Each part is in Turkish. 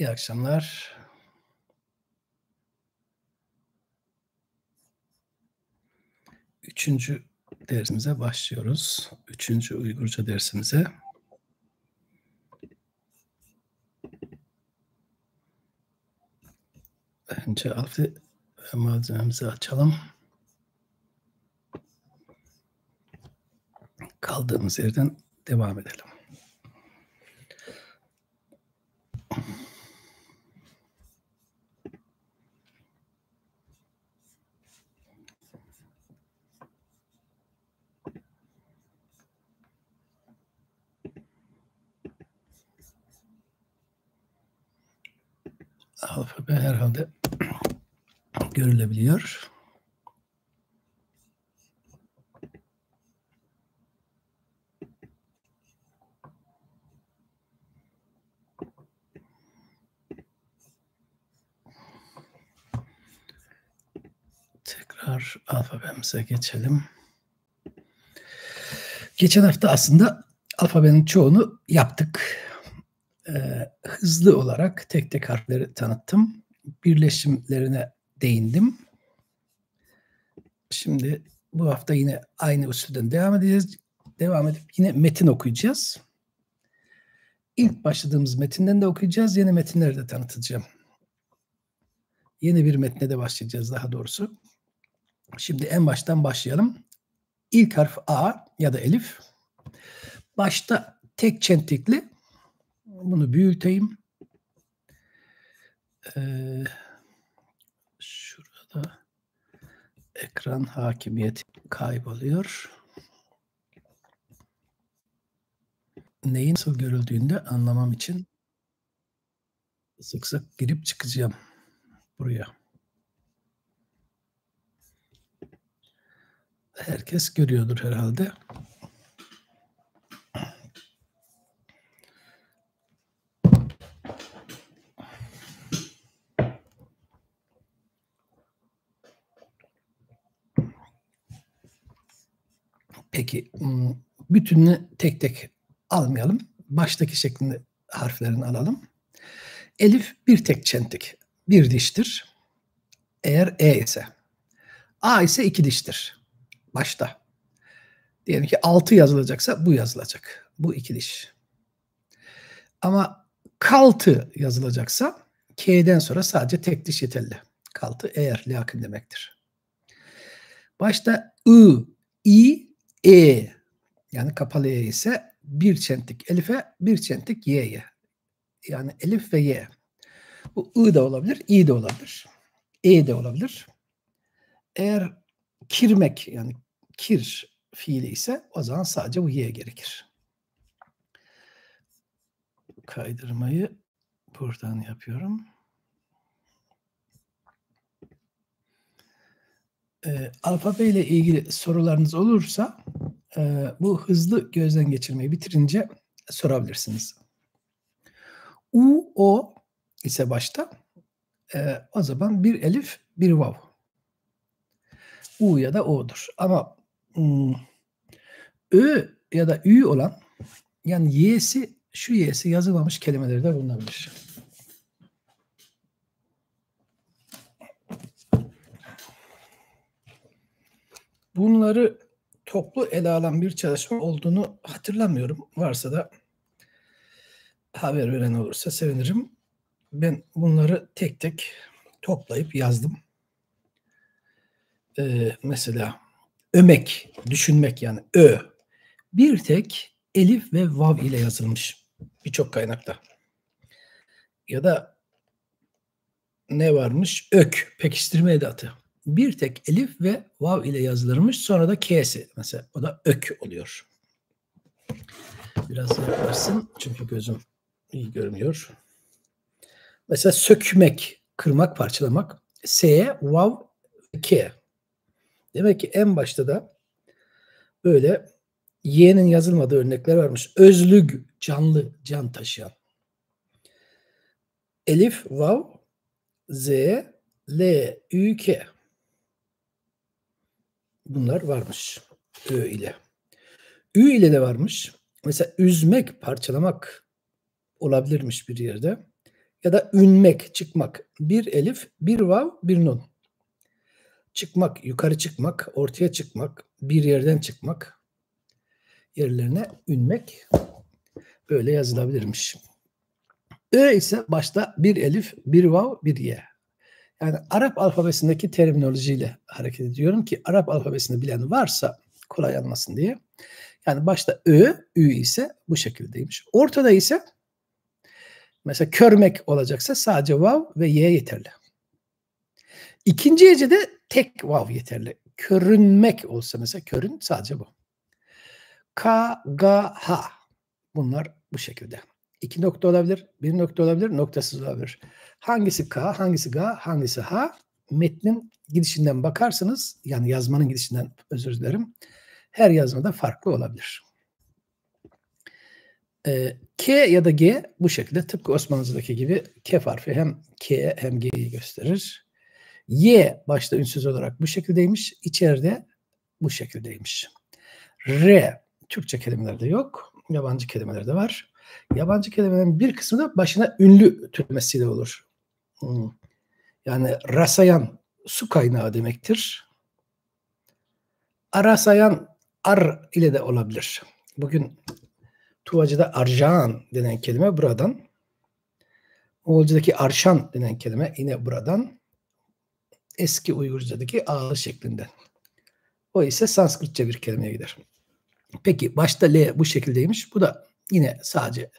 İyi akşamlar. Üçüncü dersimize başlıyoruz. Üçüncü Uygurca dersimize. Önce alfabe ve malzememizi açalım. Kaldığımız yerden devam edelim. Alfabe herhalde görülebiliyor. Tekrar alfabemize geçelim. Geçen hafta aslında alfabenin çoğunu yaptık. Hızlı olarak tek tek harfleri tanıttım. Birleşimlerine değindim. Şimdi bu hafta yine aynı usulden devam edeceğiz. Devam edip yine metin okuyacağız. İlk başladığımız metinden de okuyacağız. Yeni metinleri de tanıtacağım. Yeni bir metne de başlayacağız daha doğrusu. Şimdi en baştan başlayalım. İlk harf A ya da elif. Başta tek çentikli. Bunu büyüteyim. Şurada ekran hakimiyeti kayboluyor. Neyin nasıl görüldüğünü de anlamam için sık sık girip çıkacağım buraya. Herkes görüyordur herhalde. Peki, bütününü tek tek almayalım. Baştaki şeklinde harflerini alalım. Elif bir tek çentik, bir diştir. Eğer E ise. A ise iki diştir. Başta. Diyelim ki 6 yazılacaksa bu yazılacak. Bu iki diş. Ama kaltı yazılacaksa K'den sonra sadece tek diş yeterli. Kaltı eğer lakin demektir. Başta I, İ, E yani kapalı E ise bir çentik Elif'e, bir çentik Y'ye. Yani Elif ve Y. Bu I de olabilir, İ de olabilir. E de olabilir. Eğer kirmek yani kir fiili ise o zaman sadece bu Y gerekir. Kaydırmayı buradan yapıyorum. Alfabe ile ilgili sorularınız olursa bu hızlı gözden geçirmeyi bitirince sorabilirsiniz. U, O ise başta o zaman bir elif, bir vav. U ya da O'dur. Ama Ö ya da Ü olan yani Y'si, şu Y'si yazılmamış kelimeleri de bulunabilir. Bunları toplu ele alan bir çalışma olduğunu hatırlamıyorum. Varsa da haber veren olursa sevinirim. Ben bunları tek tek toplayıp yazdım. Mesela ömek, düşünmek yani Ö. Bir tek elif ve vav ile yazılmış birçok kaynakta. Ya da ne varmış? Ök, pekiştirme edatı. Bir tek elif ve vav ile yazılırmış. Sonra da K'si. Mesela o da ök oluyor. Biraz yaklaşsın çünkü gözüm iyi görmüyor. Mesela sökmek, kırmak, parçalamak. S, vav, K. Demek ki en başta da böyle Y'nin yazılmadığı örnekler varmış. Özlüg, canlı, can taşıyan. Elif, vav, Z, L, Ü, K. Bunlar varmış. Ö ile. Ü ile de varmış. Mesela üzmek, parçalamak olabilirmiş bir yerde. Ya da ünmek, çıkmak. Bir elif, bir vav, bir nun. Çıkmak, yukarı çıkmak, ortaya çıkmak, bir yerden çıkmak. Yerlerine ünmek böyle yazılabilirmiş. Ö ise başta bir elif, bir vav, bir ye. Yani Arap alfabesindeki terminolojiyle hareket ediyorum ki Arap alfabesini bilen varsa kolay anlasın diye. Yani başta ö, ü ise bu şekildeymiş. Ortada ise mesela körmek olacaksa sadece vav ve ye yeterli. İkinci hecede tek vav yeterli. Körünmek olsa mesela körün sadece bu. Ka, ga, ha. Bunlar bu şekilde. 2 nokta olabilir, 1 nokta olabilir, noktasız olabilir. Hangisi ka, hangisi ga, hangisi ha? Metnin gidişinden bakarsınız, yani yazmanın gidişinden özür dilerim. Her yazmada farklı olabilir. K ya da G bu şekilde tıpkı Osmanlıca'daki gibi kef harfi hem K hem G'yi gösterir. Y başta ünsüz olarak bu şekildeymiş. İçeride bu şekildeymiş. R Türkçe kelimelerde yok. Yabancı kelimelerde var. Yabancı kelimelerin bir kısmı da başına ünlü türemesiyle olur. Yani rasayan su kaynağı demektir. Arasayan ar ile de olabilir. Bugün Tuvacı'da arjan denen kelime buradan. Moğolca'daki arşan denen kelime yine buradan. Eski Uygurca'daki ağlı şeklinden. O ise Sanskritçe bir kelimeye gider. Peki başta L bu şekildeymiş. Bu da yine sadece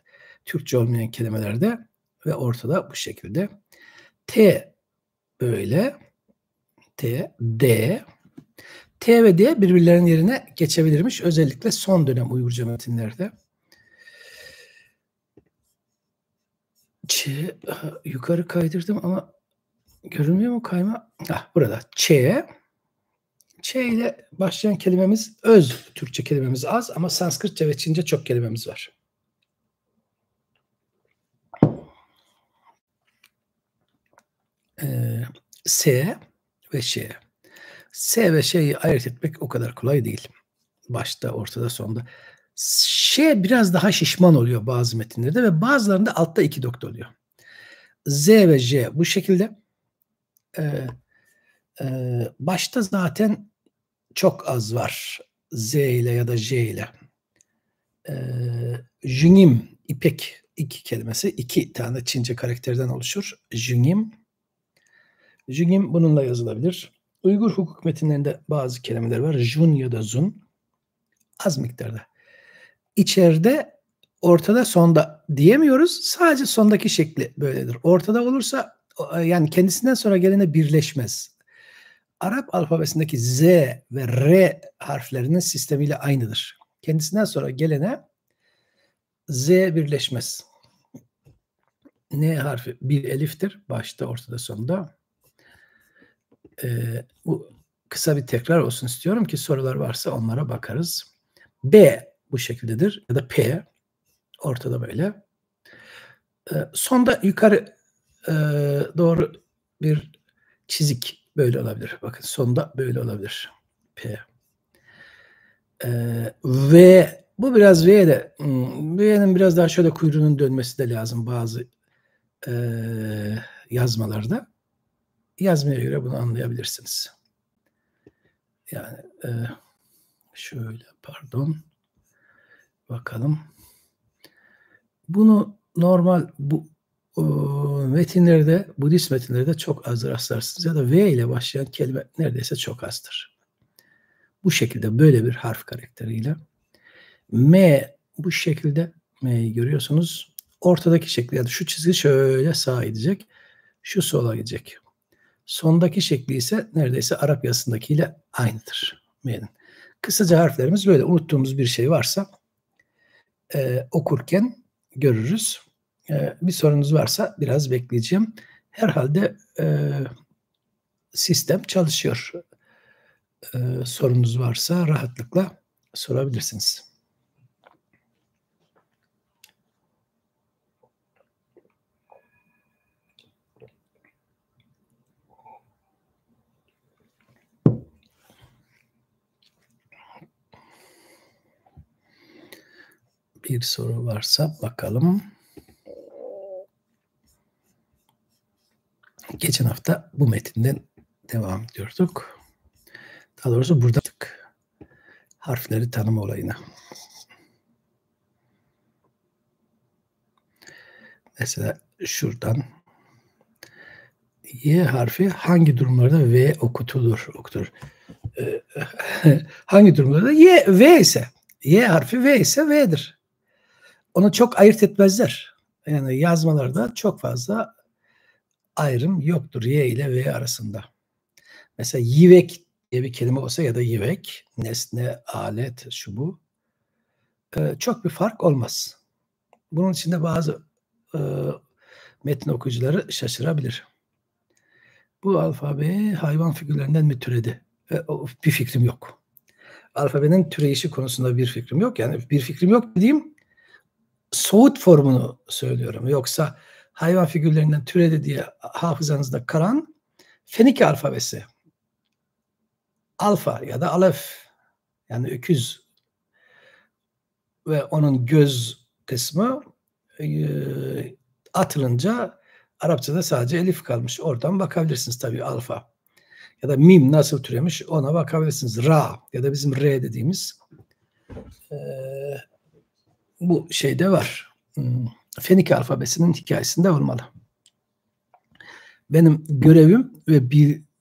Türkçe olmayan kelimelerde ve ortada bu şekilde. T böyle. T, D. T ve D birbirlerinin yerine geçebilirmiş. Özellikle son dönem Uygurca metinlerde. Yukarı kaydırdım ama görünmüyor mu kayma? Burada. Ç ile başlayan kelimemiz öz Türkçe kelimemiz az ama Sanskritçe ve Çince çok kelimemiz var. S ve Ş. S ve Ş'yi ayırt etmek o kadar kolay değil. Başta, ortada, sonda. Ş biraz daha şişman oluyor bazı metinlerde ve bazılarında altta 2 nokta oluyor. Z ve J bu şekilde. Başta zaten çok az var. Z ile ya da J ile. Jüngim, ipek, iki kelimesi. 2 tane Çince karakterden oluşur. Jüngim. Jüngim bununla yazılabilir. Uygur hukuk metinlerinde bazı kelimeler var. Jun ya da zun. Az miktarda. İçeride, ortada, sonda diyemiyoruz. Sadece sondaki şekli böyledir. Ortada olursa yani kendisinden sonra gelene birleşmez. Arap alfabesindeki Z ve R harflerinin sistemiyle aynıdır. Kendisinden sonra gelene Z birleşmez. N harfi bir eliftir. Başta, ortada, sonda. Bu kısa bir tekrar olsun istiyorum ki sorular varsa onlara bakarız. B bu şekildedir ya da P ortada böyle. Sonda yukarı doğru bir çizik böyle olabilir. Bakın sonda böyle olabilir. P. V bu biraz V'de. V'nin biraz daha şöyle kuyruğunun dönmesi de lazım bazı yazmalarda. Yazmaya göre bunu anlayabilirsiniz. Yani şöyle pardon. Bakalım. Bunu normal bu metinlerde, Budist metinlerde çok az rastlarsınız ya da V ile başlayan kelime neredeyse çok azdır. Bu şekilde böyle bir harf karakteriyle. M bu şekilde M'yi görüyorsunuz. Ortadaki şekli yani şu çizgi şöyle sağa gidecek. Şu sola gidecek. Sondaki şekli ise neredeyse Arap yazısındakiyle aynıdır. M'nin. Kısaca harflerimiz böyle. Unuttuğumuz bir şey varsa okurken görürüz. Bir sorunuz varsa biraz bekleyeceğim. Herhalde sistem çalışıyor. Sorunuz varsa rahatlıkla sorabilirsiniz. Bir soru varsa bakalım. Geçen hafta bu metinden devam ediyorduk. Daha doğrusu burada harfleri tanıma olayına. Mesela şuradan Y harfi hangi durumlarda V okutulur? Hangi durumlarda? V ise, Y harfi V ise V'dir. Onu çok ayırt etmezler. Yani yazmalarda çok fazla ayrım yoktur Y ile V arasında. Mesela yivek diye bir kelime olsa ya da yivek, nesne, alet, şu bu. Çok bir fark olmaz. Bunun için de bazı metin okuyucuları şaşırabilir. Bu alfabe hayvan figürlerinden mi türedi? Bir fikrim yok. Alfabenin türeyişi konusunda bir fikrim yok. Yani bir fikrim yok dediğim soğut formunu söylüyorum. Yoksa hayvan figürlerinden türedi diye hafızanızda kalan Fenike alfabesi. Alfa ya da alef, yani öküz ve onun göz kısmı atılınca Arapçada sadece elif kalmış. Oradan bakabilirsiniz tabii alfa. Ya da mim nasıl türemiş ona bakabilirsiniz. Ra ya da bizim R dediğimiz bu şeyde var. Fenike alfabesinin hikayesinde olmalı. Benim görevim ve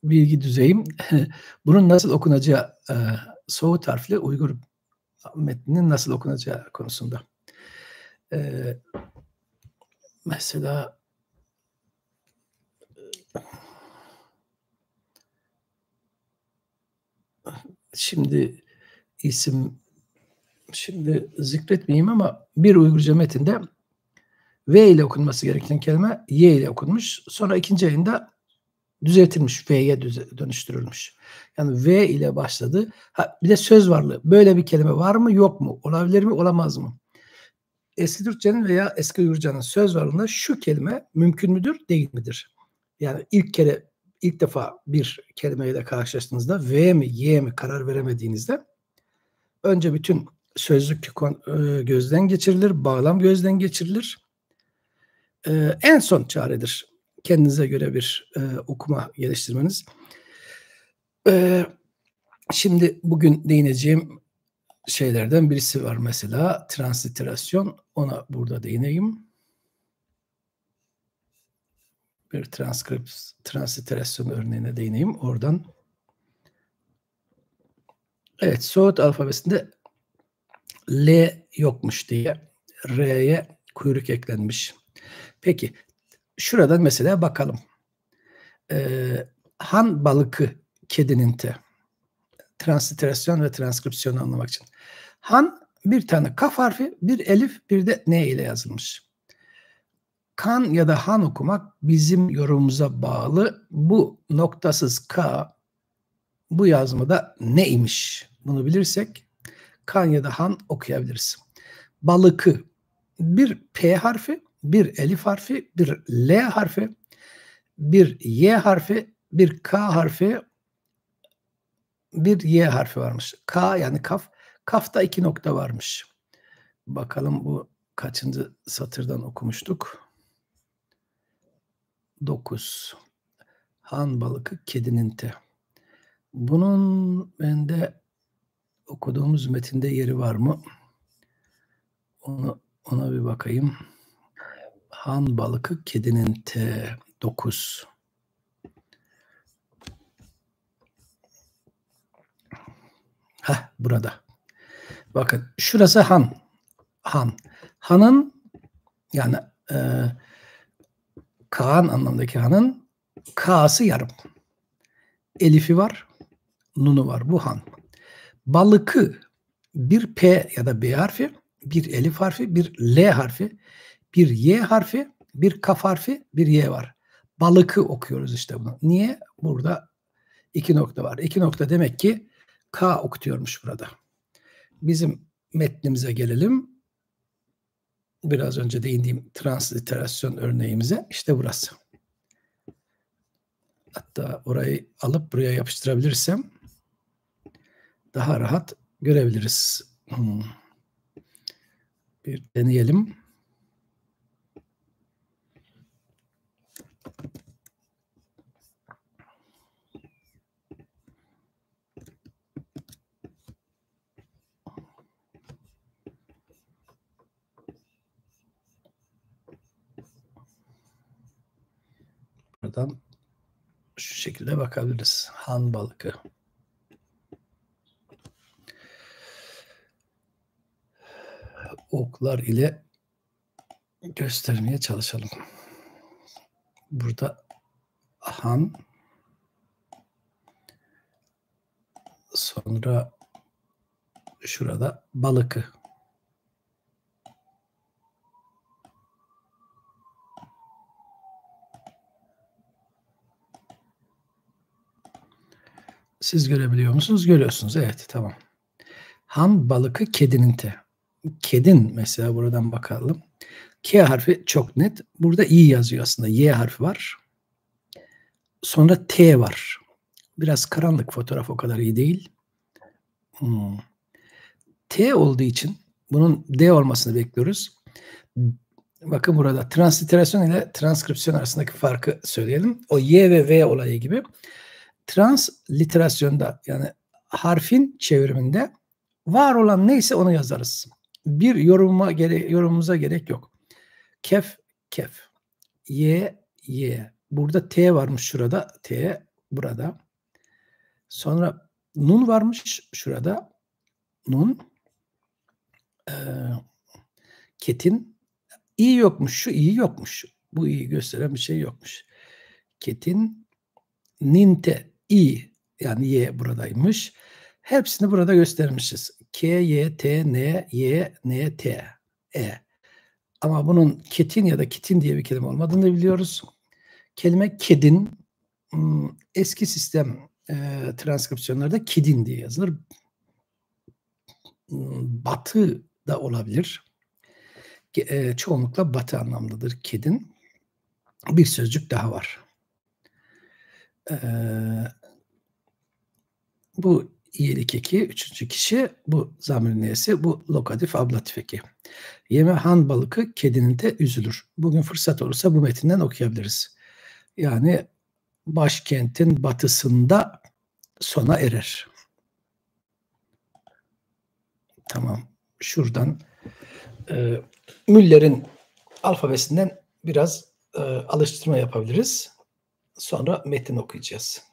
bilgi düzeyim bunun nasıl okunacağı, Soğut harfli Uygur metninin nasıl okunacağı konusunda. Mesela şimdi zikretmeyeyim ama bir Uygurca metinde V ile okunması gereken kelime Y ile okunmuş. Sonra ikinci ayında düzeltilmiş. V'ye dönüştürülmüş. Yani V ile başladı. Bir de söz varlığı. Böyle bir kelime var mı yok mu? Olabilir mi olamaz mı? Eski Türkçenin veya eski Uygurcanın söz varlığında şu kelime mümkün müdür değil midir? Yani ilk defa bir kelimeyle karşılaştığınızda V mi Y mi karar veremediğinizde önce bütün sözlük gözden geçirilir, bağlam gözden geçirilir. En son çaredir kendinize göre bir okuma geliştirmeniz. Şimdi bugün değineceğim şeylerden birisi var mesela transliterasyon. Ona burada değineyim. Bir transliterasyon örneğine değineyim oradan. Evet, Soğut alfabesinde L yokmuş diye R'ye kuyruk eklenmiş. Peki şuradan mesela bakalım. Han balıkı kedinin te. Transliterasyon ve transkripsiyonu anlamak için. Han bir tane kaf harfi, bir elif, bir de N ile yazılmış. Kan ya da han okumak bizim yorumumuza bağlı. Bu noktasız K bu yazmada neymiş? Bunu bilirsek kan ya da han okuyabiliriz. Balıkı bir P harfi, bir elif harfi, bir L harfi, bir Y harfi, bir K harfi, bir Y harfi varmış. K yani kaf. Kafta 2 nokta varmış. Bakalım bu kaçıncı satırdan okumuştuk? 9. Han balıkı kedinin te. Bunun bende okuduğumuz metinde yeri var mı? Ona bir bakayım. Han balıkı kedinin te. 9. Burada. Bakın şurası han. Han. Hanın yani Kaan anlamındaki hanın K'sı yarım. Elifi var, nunu var. Bu han. Balıkı bir P ya da B harfi, bir elif harfi, bir L harfi, bir Y harfi, bir kaf harfi, bir Y var. Balıkı okuyoruz işte bunu. Niye? Burada 2 nokta var. 2 nokta demek ki K okutuyormuş burada. Bizim metnimize gelelim. Biraz önce değindiğim transliterasyon örneğimize. İşte burası. Hatta orayı alıp buraya yapıştırabilirsem daha rahat görebiliriz. Bir deneyelim. buradan şu şekilde bakabiliriz. Han balıkı. Oklar ile göstermeye çalışalım. Burada han, sonra şurada balıkı. Siz görebiliyor musunuz? Görüyorsunuz. Evet, tamam. Han balıkı kedinin te. Kedin mesela buradan bakalım. K harfi çok net. Burada i yazıyor aslında. Y harfi var. Sonra T var. Biraz karanlık fotoğraf, o kadar iyi değil. T olduğu için bunun D olmasını bekliyoruz. Bakın burada transliterasyon ile transkripsiyon arasındaki farkı söyleyelim. O Y ve V olayı gibi. Transliterasyonda, yani harfin çeviriminde var olan neyse onu yazarız. Bir yorumumuza gerek yok. Kef, kef. Y, Y. Burada T varmış şurada. T burada. Sonra nun varmış şurada. Nun. Ketin. İ yokmuş. Şu i yokmuş. Bu i'yi gösteren bir şey yokmuş. Ketin. Ninte. İ. Yani Y buradaymış. Hepsini burada göstermişiz. K, Y, T, N, Y, N, T, E. Ama bunun ketin ya da kitin diye bir kelime olmadığını biliyoruz. Kelime kedin eski sistem transkripsiyonlarda kidin diye yazılır. Batı da olabilir. Çoğunlukla batı anlamlıdır kedin. Bir sözcük daha var. Bu iyilik eki, üçüncü kişi, bu zamir neyesi, bu lokatif, ablatif eki. Yeme han balıkı kedinin de üzülür. Bugün fırsat olursa bu metinden okuyabiliriz. Yani başkentin batısında sona erer. Tamam. Şuradan Müller'in alfabesinden biraz alıştırma yapabiliriz. Sonra metin okuyacağız.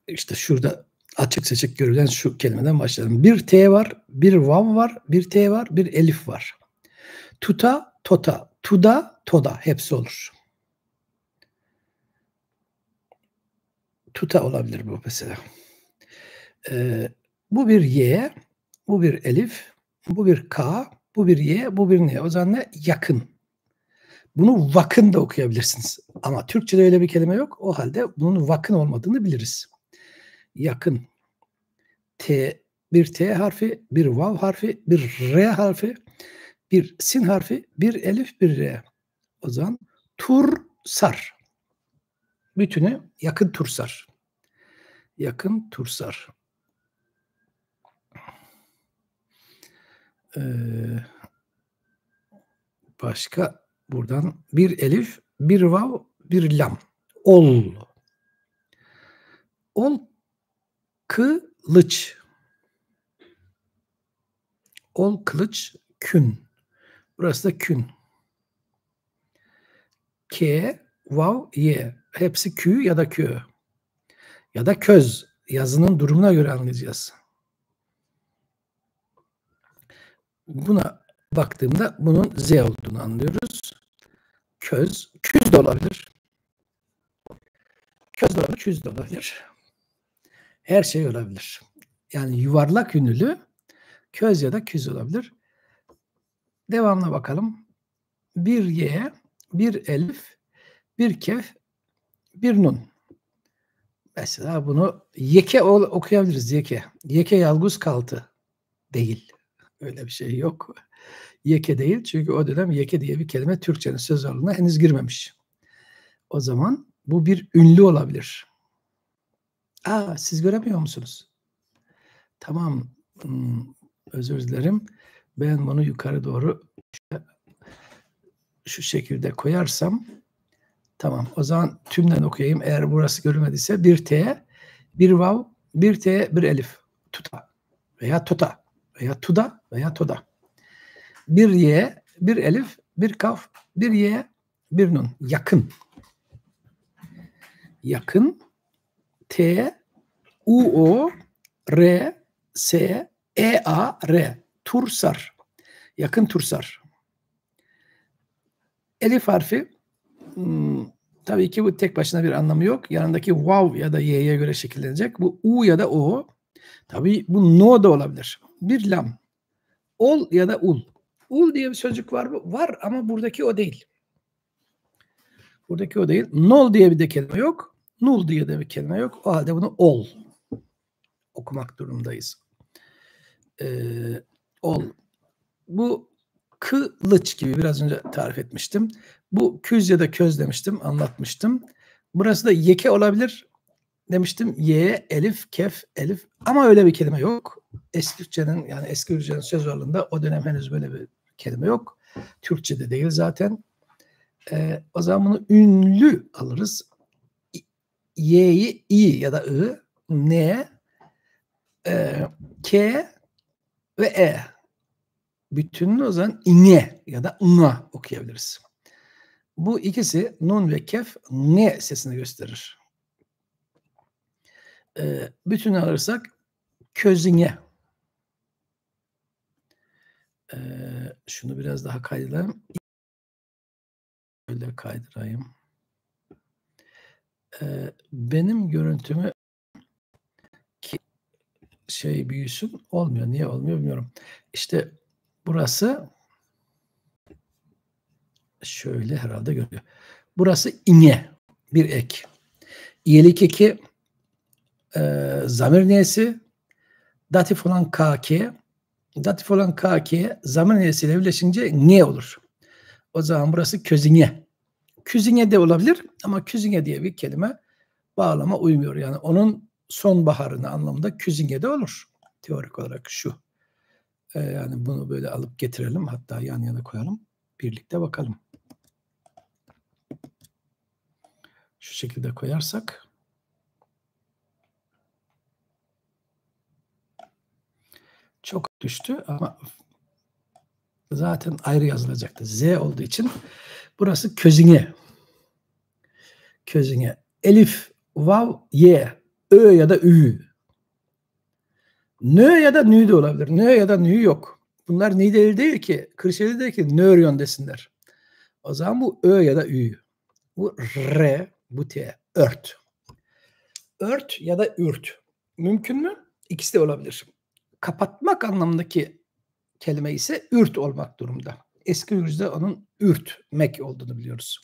İşte şurada açık seçik görülen şu kelimeden başlayalım. Bir T var, bir vav var, bir T var, bir elif var. Tuta, tota, tuda, toda hepsi olur. Tuta olabilir bu mesela. Bu bir Y, bu bir elif, bu bir K, bu bir Y, bu bir N. O zaman ne? Yakın. Bunu vakın da okuyabilirsiniz. Ama Türkçe'de öyle bir kelime yok. O halde bunun vakın olmadığını biliriz. Yakın. T, bir T harfi, bir vav harfi, bir R harfi, bir sin harfi, bir elif, bir R. O zaman tursar. Bütünü yakın tursar. Yakın tursar. Başka buradan bir elif, bir vav, bir lam. Ol. Ol kılıç. Ol kılıç kün. Burası da kün. K, vav, y. Hepsi kü ya da kö. Ya da köz. Yazının durumuna göre anlayacağız. Buna baktığımda bunun Z olduğunu anlıyoruz. Köz. Küz de olabilir. Köz de olabilir, küz de olabilir. Her şey olabilir. Yani yuvarlak ünlü köz ya da küz olabilir. Devamına bakalım. Bir Y, bir elif, bir kef, bir nun. Mesela bunu yeke okuyabiliriz. Yeke. Yeke yalguz kaltı. Değil. Öyle bir şey yok. Yeke değil. Çünkü o dönem yeke diye bir kelime Türkçenin sözlüğüne henüz girmemiş. O zaman bu bir ünlü olabilir. Siz göremiyor musunuz? Tamam. Özür dilerim. Ben bunu yukarı doğru şu şekilde koyarsam tamam. O zaman tümden okuyayım. Eğer burası görülmediyse bir T, bir vav, bir T, bir elif. Tuta veya tota veya tuda veya toda. Bir y, bir elif, bir kaf, bir y, bir nun. Yakın. Yakın. T, U, O, R, S, E, A, R. Tursar. Yakın tursar. Elif harfi tabii ki bu tek başına bir anlamı yok. Yanındaki vav ya da y'ye göre şekillenecek. Bu u ya da o. Tabii bu no da olabilir. Bir lam. Ol ya da ul. Ul diye bir sözcük var mı? Var ama buradaki o değil. Buradaki o değil. Nol diye bir de kelime yok. Nul diye de bir kelime yok. O halde bunu ol okumak durumundayız. Ol. Bu kılıç gibi biraz önce tarif etmiştim. Bu küz ya da köz demiştim, anlatmıştım. Burası da yeke olabilir demiştim. Y, elif, kef, elif. Ama öyle bir kelime yok. Eski Türkçenin yani eski Türkçenin söz varlığında o dönem henüz böyle bir kelime yok. Türkçe'de değil zaten. O zaman bunu ünlü alırız. Y'yi i ya da I, N, K ve E. Bütününü o zaman ine ya da ına okuyabiliriz. Bu ikisi nun ve kef ne sesini gösterir. Bütünü alırsak közüne. Şunu biraz daha kaydırayım. Böyle kaydırayım. Benim görüntümü ki şey büyüsün olmuyor. Niye olmuyor bilmiyorum. İşte burası şöyle herhalde görüyor. Burası ine bir ek. İyelik eki zamir neyesi datif olan KK datif olan KK zamir neyesiyle birleşince ne olur? O zaman burası közüne. Küzüne de olabilir ama küzüne diye bir kelime bağlama uymuyor. Yani onun sonbaharını anlamında küzüne de olur. Teorik olarak şu. Yani bunu böyle alıp getirelim. Hatta yan yana koyalım. Birlikte bakalım. Şu şekilde koyarsak çok düştü ama zaten ayrı yazılacaktı. Z olduğu için burası közüne. Közüne. Elif, vav, y, ö ya da ü. Nö ya da nü de olabilir. Nö ya da nü yok. Bunlar nideli değil ki. Kırşehirli değil ki nöryon desinler. O zaman bu ö ya da ü. Bu r, bu t. Ört. Ört ya da ürt. Mümkün mü? İkisi de olabilir. Kapatmak anlamındaki kelime ise ürt olmak durumda. Eski Gürcü'de onun ürtmek olduğunu biliyoruz.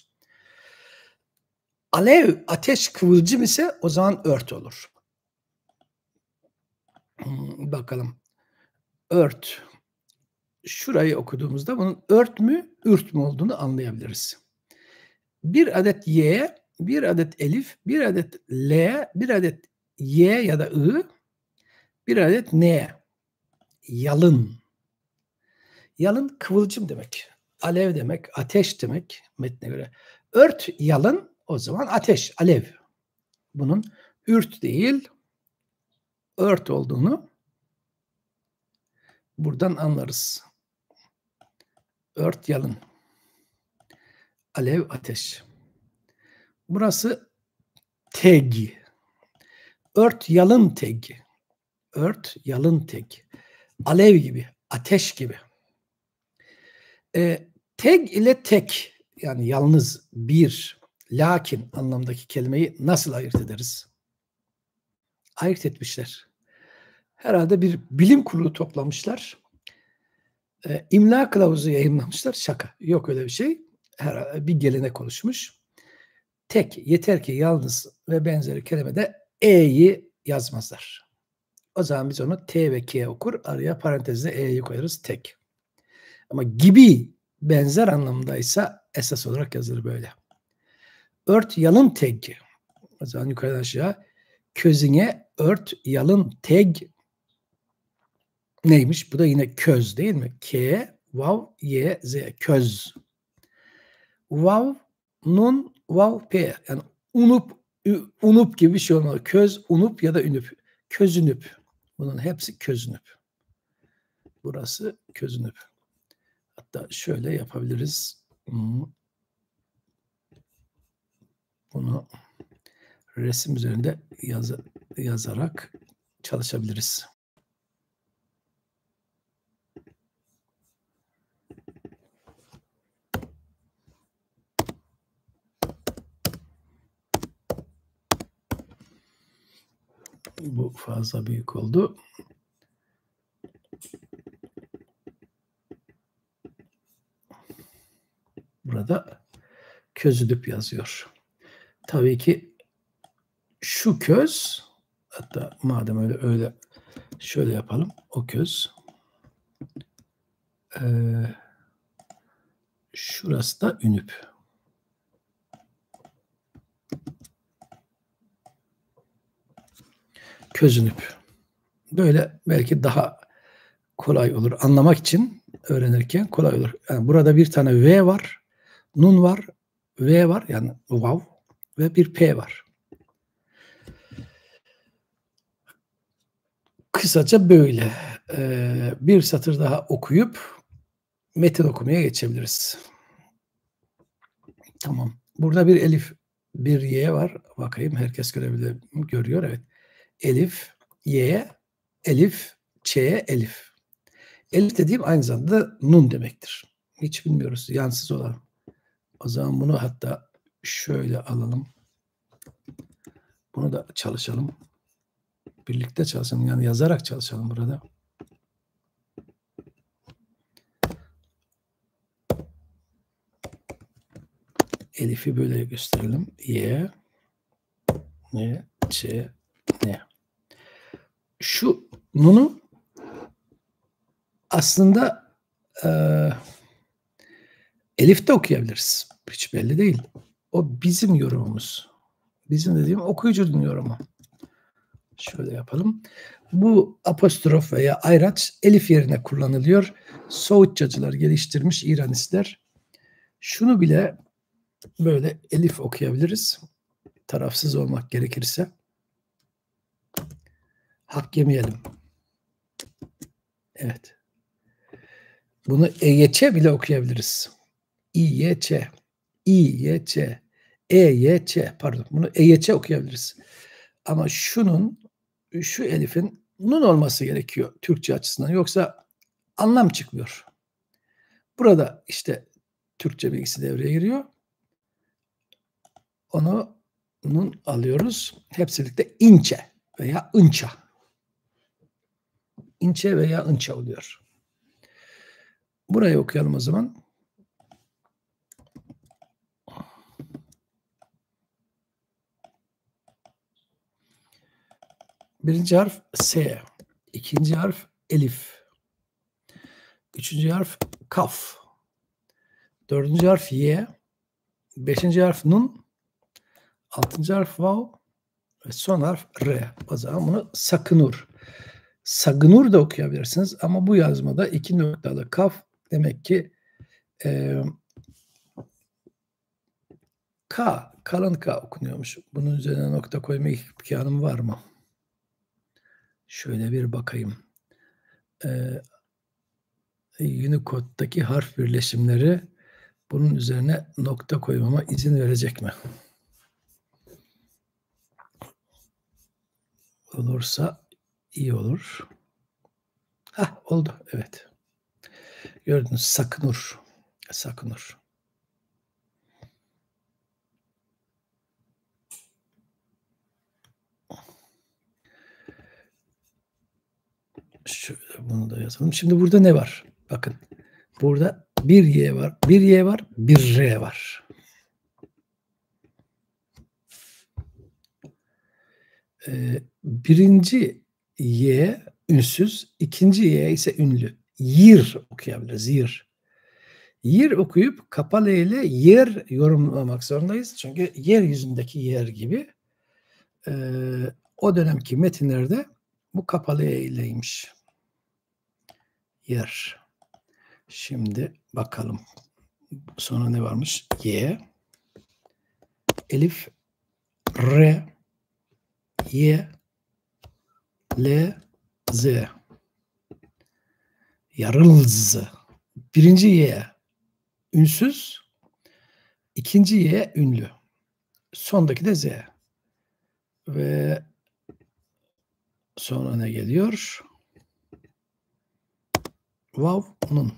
Alev, ateş, kıvılcım ise o zaman ört olur. Bakalım. Ört. Şurayı okuduğumuzda bunun ört mü, ürt mü olduğunu anlayabiliriz. Bir adet Y, bir adet elif, bir adet L, bir adet Y ya da I, bir adet N. Yalın. Yalın kıvılcım demek. Alev demek, ateş demek metne göre. Ört yalın, o zaman ateş, alev. Bunun ürt değil, ört olduğunu buradan anlarız. Ört yalın. Alev ateş. Burası teg. Ört yalın teg. Ört yalın teg. Alev gibi, ateş gibi. Teg ile tek yani yalnız bir, lakin anlamdaki kelimeyi nasıl ayırt ederiz? Ayırt etmişler. Herhalde bir bilim kurulu toplamışlar. İmla kılavuzu yayınlamışlar. Şaka. Yok öyle bir şey. Herhalde bir gelenek oluşmuş. Tek, yeter ki yalnız ve benzeri kelimede e'yi yazmazlar. O zaman biz onu t ve k okur. Araya parantezde e'yi koyarız. Tek. Ama gibi benzer anlamdaysa esas olarak yazılır böyle. Ört yalın teg. O zaman yukarıdan aşağı közüne ört yalın teg neymiş? Bu da yine köz değil mi? K, vav, y, z. Köz. Vav, nun, vav, p. Yani unup gibi bir şey olmalı. Köz, unup ya da ünüp. Közünüp. Bunun hepsi közünüp. Burası közünüp. Hatta şöyle yapabiliriz. Bunu resim üzerinde yazarak çalışabiliriz. Bu fazla büyük oldu. Burada közülüp yazıyor. Tabii ki şu köz, hatta madem öyle şöyle yapalım. O köz. Şurası da ünüp. Közünüp. Böyle belki daha kolay olur. Anlamak için öğrenirken kolay olur. Yani burada bir tane V var, nun var, V var yani vav ve bir P var. Kısaca böyle. Bir satır daha okuyup metin okumaya geçebiliriz. Tamam. Burada bir elif, bir y var. Bakayım herkes görebilir mi? Görüyor. Evet. Elif, y, elif, ç, elif. Elif dediğim aynı zamanda nun demektir. Hiç bilmiyoruz. Yansız olan. O zaman bunu hatta şöyle alalım. Bunu da çalışalım. Birlikte çalışalım. Yani yazarak çalışalım burada. Elif'i böyle gösterelim. Y, N, Ç, N. Şu nunu aslında elif'te okuyabiliriz. Hiç belli değil. O bizim yorumumuz. Bizim dediğim okuyucunun yorumu. Şöyle yapalım. Bu apostrof veya ayraç elif yerine kullanılıyor. Soğutçacılar geliştirmiş İranistler. Şunu bile böyle elif okuyabiliriz. Tarafsız olmak gerekirse. Hak yemeyelim. Evet. Bunu EYÇ bile okuyabiliriz. İYÇ, İYÇ, EYÇ, pardon. Bunu EYÇ okuyabiliriz. Ama şu elifin nun olması gerekiyor Türkçe açısından. Yoksa anlam çıkmıyor. Burada işte Türkçe bilgisi devreye giriyor. Onu nun alıyoruz. Hepsi birlikte inçe veya ınça. İnçe veya ınça oluyor. Burayı okuyalım o zaman. Birinci harf S. İkinci harf elif. Üçüncü harf kaf. Dördüncü harf Y. Beşinci harf nun. Altıncı harf vav. Ve son harf R. O zaman bunu sakınur. Sagınur da okuyabilirsiniz ama bu yazmada iki noktalı kaf demek ki kalın K okunuyormuş. Bunun üzerine nokta koyma imkanım var mı? Şöyle bir bakayım. Unicode'daki harf birleşimleri bunun üzerine nokta koymama izin verecek mi? Olursa iyi olur. Oldu. Evet. Gördünüz. Sakınur. Sakınur. Şöyle bunu da yazalım. Şimdi burada ne var? Bakın. Burada bir Y var. Bir Y var. Bir R var. Birinci Y ünsüz. İkinci Y ise ünlü. Yir okuyabiliriz. Yir. Yer okuyup kapalı ile yer yorumlamak zorundayız. Çünkü yeryüzündeki yer gibi o dönemki metinlerde bu kapalı ileymiş. Yer. Şimdi bakalım. Sonra ne varmış? Y. Elif. R. Y. L. Z. Yarılz. Birinci Y ünsüz, ikinci Y ünlü. Sondaki de Z. Ve sonra ne geliyor? Vav, nun.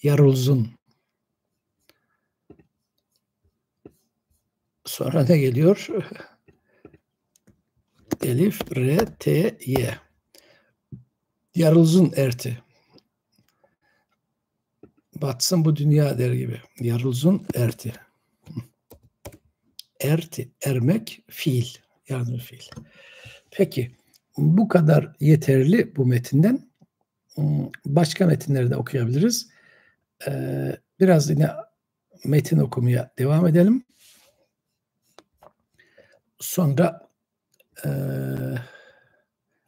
Yarulzun. Sonra ne geliyor? Elif, R, T, Y. Yarulzun erti. Batsın bu dünya der gibi. Yarulzun erti. Erti, ermek, fiil. Yardım fiil. Peki, bu kadar yeterli bu metinden. Başka metinleri de okuyabiliriz. Biraz yine metin okumaya devam edelim. Sonra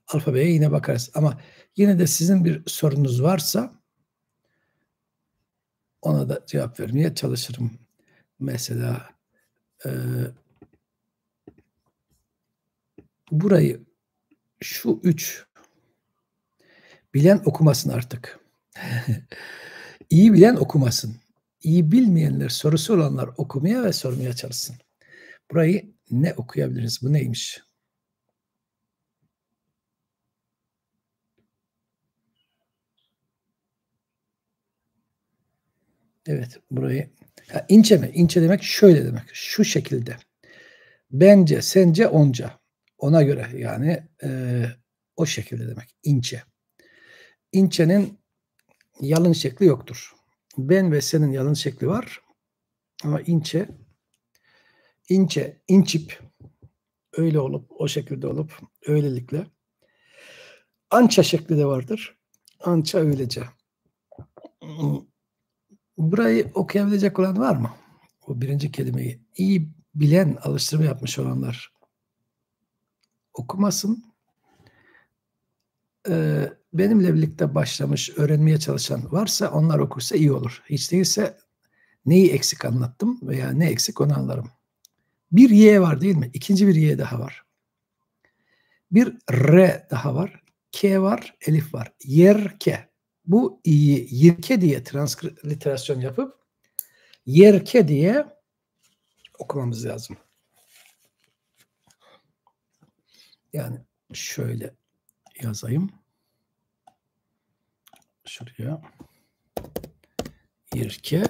alfabeye yine bakarız. Ama yine de sizin bir sorunuz varsa ona da cevap vermeye çalışırım. Mesela burayı şu 3 bilen okumasın artık. İyi bilen okumasın. İyi bilmeyenler, sorusu olanlar okumaya ve sormaya çalışsın. Burayı ne okuyabiliriz? Bu neymiş? Evet, burayı ince mi? İnce demek şöyle demek. Şu şekilde. Bence, sence, onca. Ona göre yani o şekilde demek. İnce. İncenin yalın şekli yoktur. Ben ve senin yalın şekli var. Ama ince, inçip öyle olup, o şekilde olup, öylelikle. Ança şekli de vardır. Ança öylece. Burayı okuyabilecek olan var mı? O birinci kelimeyi iyi bilen, alıştırma yapmış olanlar okumasın. Benimle birlikte başlamış, öğrenmeye çalışan varsa onlar okursa iyi olur. Hiç değilse neyi eksik anlattım veya ne eksik onu anlarım. Bir Y var değil mi? İkinci bir Y daha var. Bir R daha var. K var, elif var. Yerke. Bu iyi, yirke diye transliterasyon yapıp yerke diye okumamız lazım. Yani şöyle yazayım. Şuraya yerke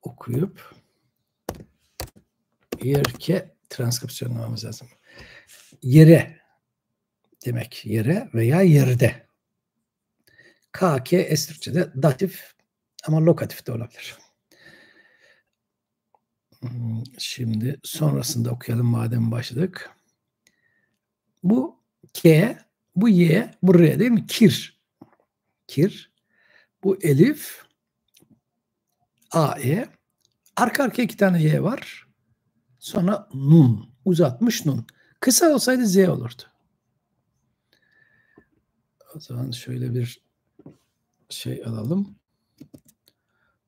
okuyup yerke transkripsiyonlamamız lazım. Yere demek, yere veya yerde. KK Türkçe'de datif ama lokatif de olabilir. Şimdi sonrasında okuyalım madem başladık. Bu K, bu Y, bu R değil mi? Kir. Kir. Bu elif, AE. Arka arkaya 2 tane Y var. Sonra nun. Uzatmış nun. Kısa olsaydı Z olurdu. O zaman şöyle bir şey alalım.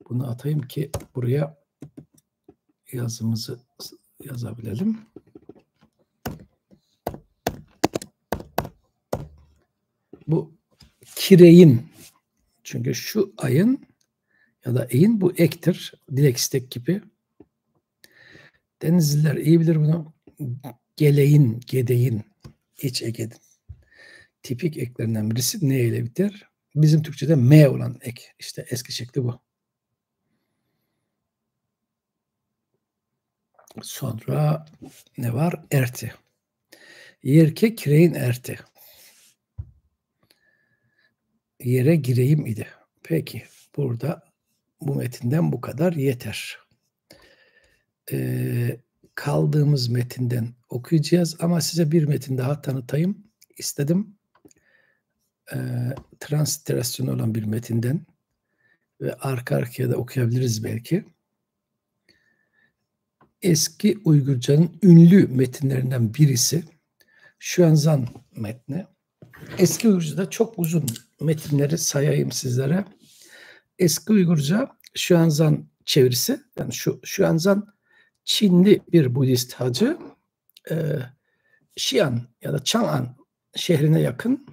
Bunu atayım ki buraya yazımızı yazabilelim. Bu kireyin. Çünkü şu ayın ya da eyin bu ektir. Dilek istek gibi. Denizliler iyi bilir bunu. Geleyin, gedeyin, iç Ege'nin tipik eklerinden birisi ne ile biter? Bizim Türkçe'de M olan ek. İşte eski şekli bu. Sonra ne var? Erti. Yerke kireyin erti. Yere gireyim idi. Peki. Burada bu metinden bu kadar yeter. Kaldığımız metinden okuyacağız ama size bir metin daha tanıtayım istedim. Transliterasyon olan bir metinden ve arka arkaya da okuyabiliriz belki. Eski Uygurcanın ünlü metinlerinden birisi Xuanzang metni. Eski Uygurca'da çok uzun metinleri sayayım sizlere. Eski Uygurca Xuanzang çevirisi, yani Xuanzang Çinli bir Budist hacı, Xi'an ya da Chang'an şehrine yakın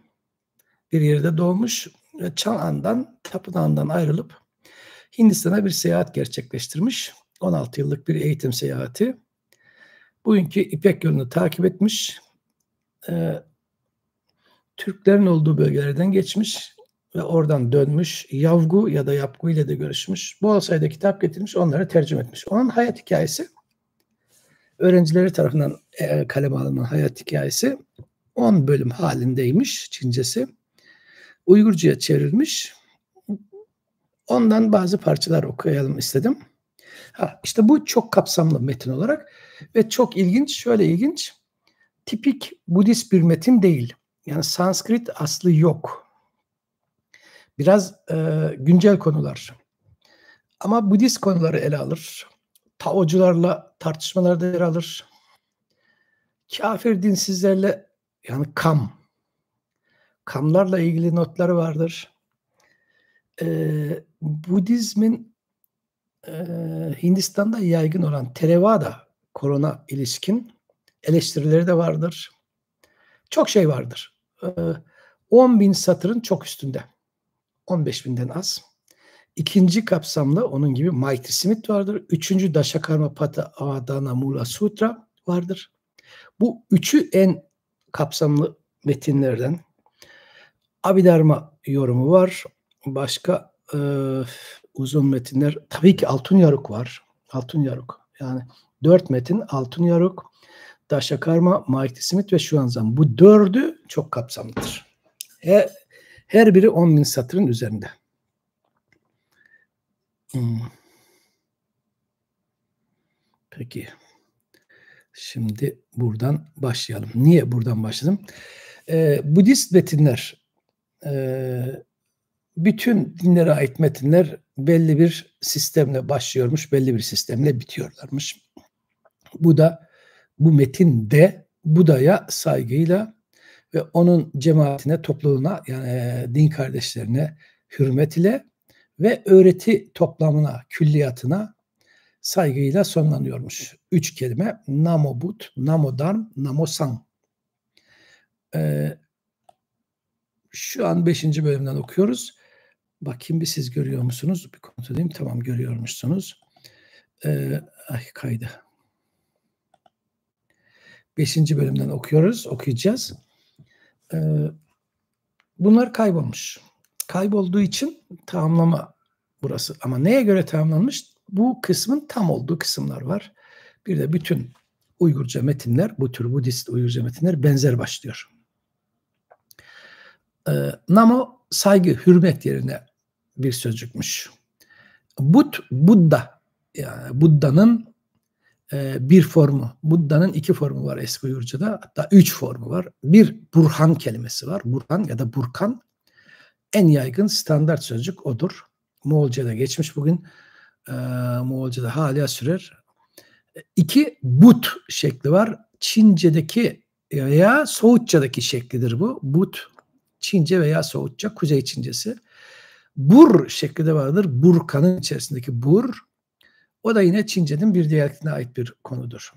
bir yerde doğmuş ve Çan'dan, tapınağından ayrılıp Hindistan'a bir seyahat gerçekleştirmiş. 16 yıllık bir eğitim seyahati. Bugünkü İpek yolunu takip etmiş. Türklerin olduğu bölgelerden geçmiş ve oradan dönmüş. Yavgu ya da Yapgu ile de görüşmüş. Bol sayıda kitap getirmiş, onları tercüme etmiş. Onun hayat hikayesi, öğrencileri tarafından kaleme alınan hayat hikayesi 10 bölüm halindeymiş Çincesi. Uygurca'ya çevrilmiş. Ondan bazı parçalar okuyalım istedim. İşte bu çok kapsamlı metin olarak ve çok ilginç, şöyle ilginç. Tipik Budist bir metin değil. Yani Sanskrit aslı yok. Biraz güncel konular. Ama Budist konuları ele alır. Taocularla tartışmalarda yer alır. Kafir dinsizlerle, yani kamlarla ilgili notları vardır. Budizmin Hindistan'da yaygın olan Theravada Kur'an'a ilişkin eleştirileri de vardır. Çok şey vardır. 10.000 satırın çok üstünde. 15.000'den az. İkinci kapsamlı onun gibi Mighty Smith vardır. Üçüncü Dashakarmapata Adana Mula Sutra vardır. Bu üçü en kapsamlı metinlerden. Abhidharma yorumu var. Başka uzun metinler. Tabii ki Altun Yaruk var. Altun Yaruk. Yani 4 metin Altun Yaruk, Dashakarma, Mighty Smith ve Xuanzang. Bu 4'ü çok kapsamlıdır. Her biri 10.000 satırın üzerinde. Peki. Şimdi buradan başlayalım. Niye buradan başladım? Budist metinler, bütün dinlere ait metinler belli bir sistemle başlıyormuş, belli bir sistemle bitiyorlarmış. Bu metin de Buda'ya saygıyla ve onun cemaatine, topluluğuna, yani din kardeşlerine hürmet ile ve öğreti toplamına, külliyatına saygıyla sonlanıyormuş. 3 kelime: Namo Bud, Namo Dharm, Namo Sang. Şu an 5. bölümden okuyoruz. Bakayım bir siz görüyor musunuz? Bir kontrol edeyim. Tamam, görüyormuşsunuz. Kaydı. 5. bölümden okuyacağız. Bunlar kaybolmuş. Kaybolduğu için tamamlama burası. Ama neye göre tamamlanmış? Bu kısmın tam olduğu kısımlar var. Bir de bütün Uygurca metinler, bu tür Budist Uygurca metinler benzer başlıyor. Namo saygı, hürmet yerine bir sözcükmüş. Bud, Buddha. Yani Buddha'nın bir formu. Buddha'nın 2 formu var eski Uygurca'da. Hatta 3 formu var. Bir Burhan kelimesi var. Burhan ya da Burkan. En yaygın standart sözcük odur. Moğolca'da geçmiş bugün. Moğolca'da hala sürer. 2 But şekli var. Çince'deki veya Soğutça'daki şeklidir bu. But, Çince veya Soğutça, Kuzey Çincesi. Bur şekli de vardır. Burkanın içerisindeki bur. O da yine Çince'nin bir diyalektine ait bir konudur.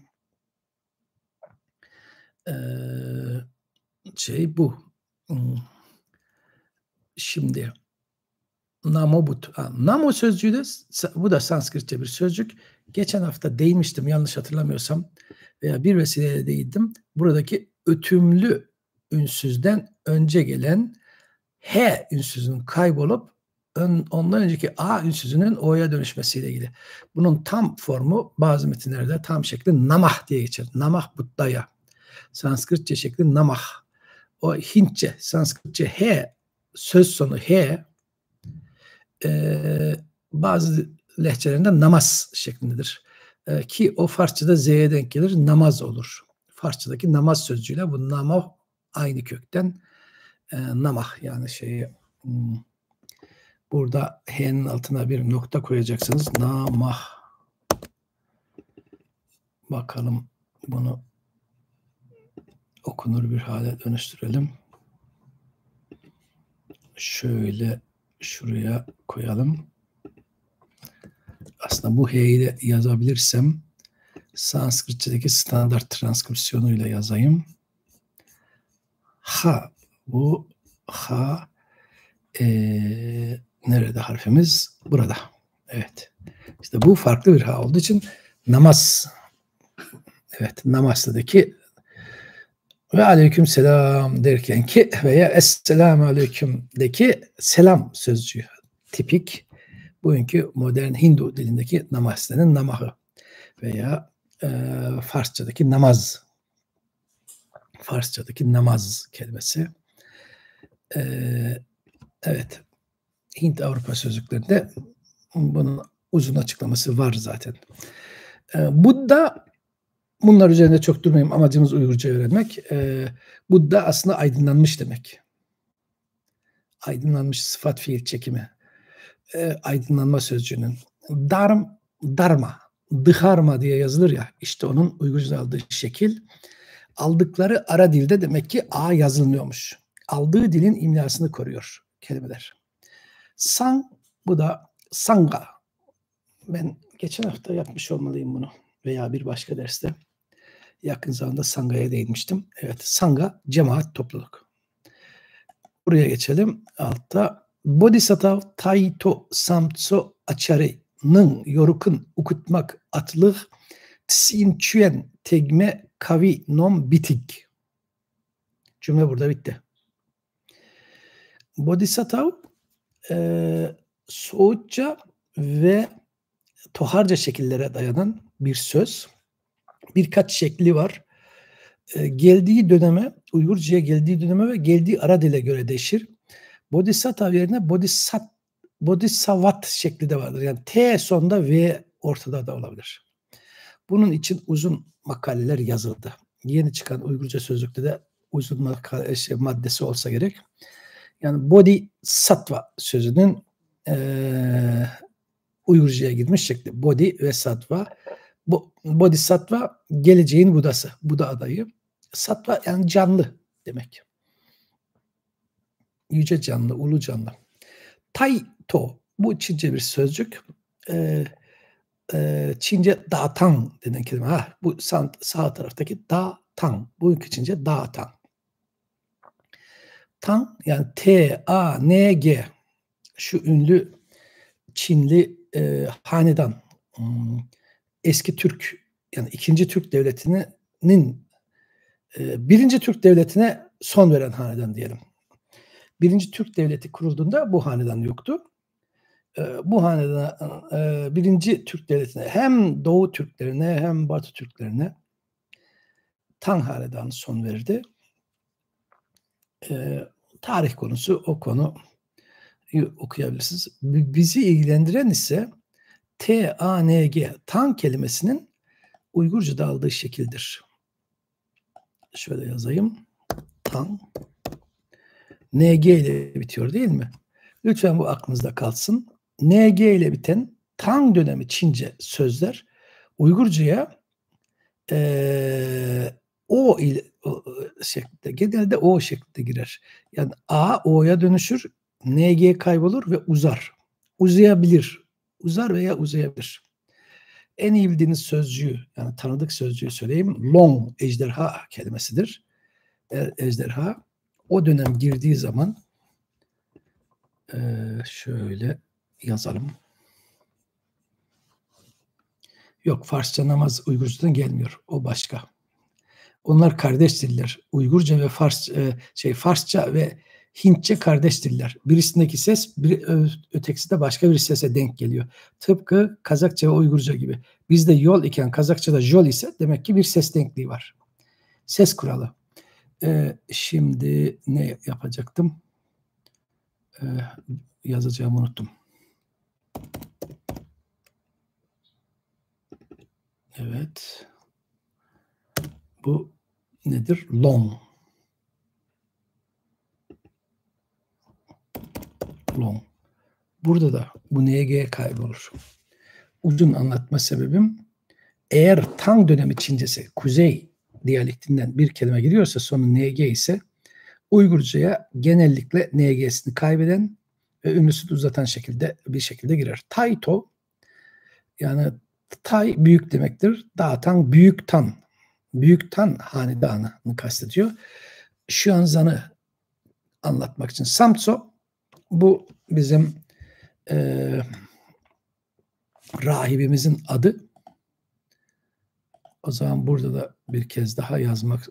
Bu. Şimdi Namo Bud. Namo sözcüğü de, bu da Sanskritçe bir sözcük. Geçen hafta değinmiştim yanlış hatırlamıyorsam veya bir vesileyle değindim. Buradaki ötümlü ünsüzden önce gelen H ünsüzünün kaybolup ondan önceki A ünsüzünün O'ya dönüşmesiyle ilgili. Bunun tam formu bazı metinlerde tam şekli Namah diye geçer. Namah Buddha'ya. Sanskritçe şekli Namah. O Hintçe, Sanskritçe H, söz sonu H, bazı lehçelerinde namaz şeklindedir. Ki o Farsçada Z'ye denk gelir, namaz olur. Farsçadaki namaz sözcüğüyle bu namah aynı kökten. Namah yani burada H'nin altına bir nokta koyacaksınız. Namah. Bakalım bunu okunur bir hale dönüştürelim. Şöyle şuraya koyalım. Aslında bu H'yi de yazabilirsem Sanskritçedeki standart transkripsiyonuyla yazayım. Ha, bu ha, Nerede harfimiz? Burada. Evet. İşte bu farklı bir ha olduğu için namaz. Evet, Namaslı'daki ve aleyküm selam derken ki veya esselamu aleyküm'deki selam sözcüğü tipik bugünkü modern Hindu dilindeki Namaste'nin namahı veya Farsçadaki namaz. Farsçadaki namaz kelimesi. Evet. Hint-Avrupa sözlüklerinde bunun uzun açıklaması var zaten. Buddha, bunlar üzerinde çok durmayayım, amacımız Uygurca öğrenmek. Buddha aslında aydınlanmış demek. Aydınlanmış sıfat fiil çekimi. Aydınlanma sözcüğünün. Dharma, dharma diye yazılır ya, işte onun Uygurca aldığı şekil. Aldıkları ara dilde demek ki A yazılmıyormuş. Aldığı dilin imlasını koruyor kelimeler. Sang, bu da sanga. Ben geçen hafta yapmış olmalıyım bunu veya bir başka derste. Yakın zamanda sangaya değinmiştim. Evet, sanga cemaat, topluluk. Buraya geçelim. Altta Bodhisattva Taito Samtso Acharı'nın yorukun okutmak atlık tsin çüyen tegme kavi nom bitik. Cümle burada bitti. Bodhisattva Soğutça ve Toharca şekillere dayanan bir söz. Birkaç şekli var. Geldiği döneme, Uygurca'ya geldiği döneme ve geldiği ara dile göre değişir. Bodhisattva yerine Bodhisavat şekli de vardır. Yani T sonda V ortada da olabilir. Bunun için uzun makaleler yazıldı. Yeni çıkan Uygurca sözlükte de uzun maddesi olsa gerek. Yani Bodhisattva sözünün Uygurca'ya girmiş şekli. Bodhi ve Sattva. Bodhisattva geleceğin Budası. Buda adayı. Sattva yani canlı demek. Yüce canlı, ulu canlı. Taito, bu Çince bir sözcük. Çince datang denen kelime. Bu sağ taraftaki datang. Bugünkü Çince datang. Tang yani T-A-N-G. Şu ünlü Çinli hanedan. Eski Türk, yani 2. Türk Devleti'nin 1. Türk Devleti'ne son veren hanedan diyelim. 1. Türk Devleti kurulduğunda bu hanedan yoktu. Bu hanedan 1. Türk Devleti'ne hem Doğu Türklerine hem Batı Türklerine Tang hanedanı son verdi. Tarih konusu, o konu okuyabilirsiniz. Bizi ilgilendiren ise T-A-N-G, Tang kelimesinin Uygurca'da aldığı şekildir. Şöyle yazayım. Tang. NG ile bitiyor değil mi? Lütfen bu aklınızda kalsın. NG ile biten Tang dönemi Çince sözler Uygurca'ya O ile şeklinde, genelde O şeklinde girer. Yani A O'ya dönüşür, NG kaybolur ve uzar. Uzayabilir. Uzar veya uzayabilir. En iyi bildiğiniz sözcüğü, yani tanıdık sözcüğü söyleyeyim. Long, ejderha kelimesidir. Ejderha. O dönem girdiği zaman şöyle yazalım. Yok, Farsça namaz Uygurcadan gelmiyor. O başka. Onlar kardeş diller. Uygurca ve Farsça ve Hintçe kardeş diller. Birisindeki ses ötekisi de başka bir sese denk geliyor. Tıpkı Kazakça ve Uygurca gibi. Bizde yol iken Kazakça'da jol ise demek ki bir ses denkliği var. Ses kuralı. Şimdi ne yapacaktım? Yazacağımı unuttum. Evet. Bu nedir? Long. Long. Burada da bu NG kaybolur. Uzun anlatma sebebim, eğer Tang dönemi Çincesi kuzey diyalektinden bir kelime giriyorsa sonu NG ise Uygurca'ya genellikle NG'sini kaybeden ve ünlüsünü uzatan bir şekilde girer. Taito yani Tay büyük demektir. Datang büyük tan. Büyük tan hanedanını kastediyor. Xuanzan'ı anlatmak için. Samtso Bu bizim rahibimizin adı. O zaman burada da bir kez daha yazmak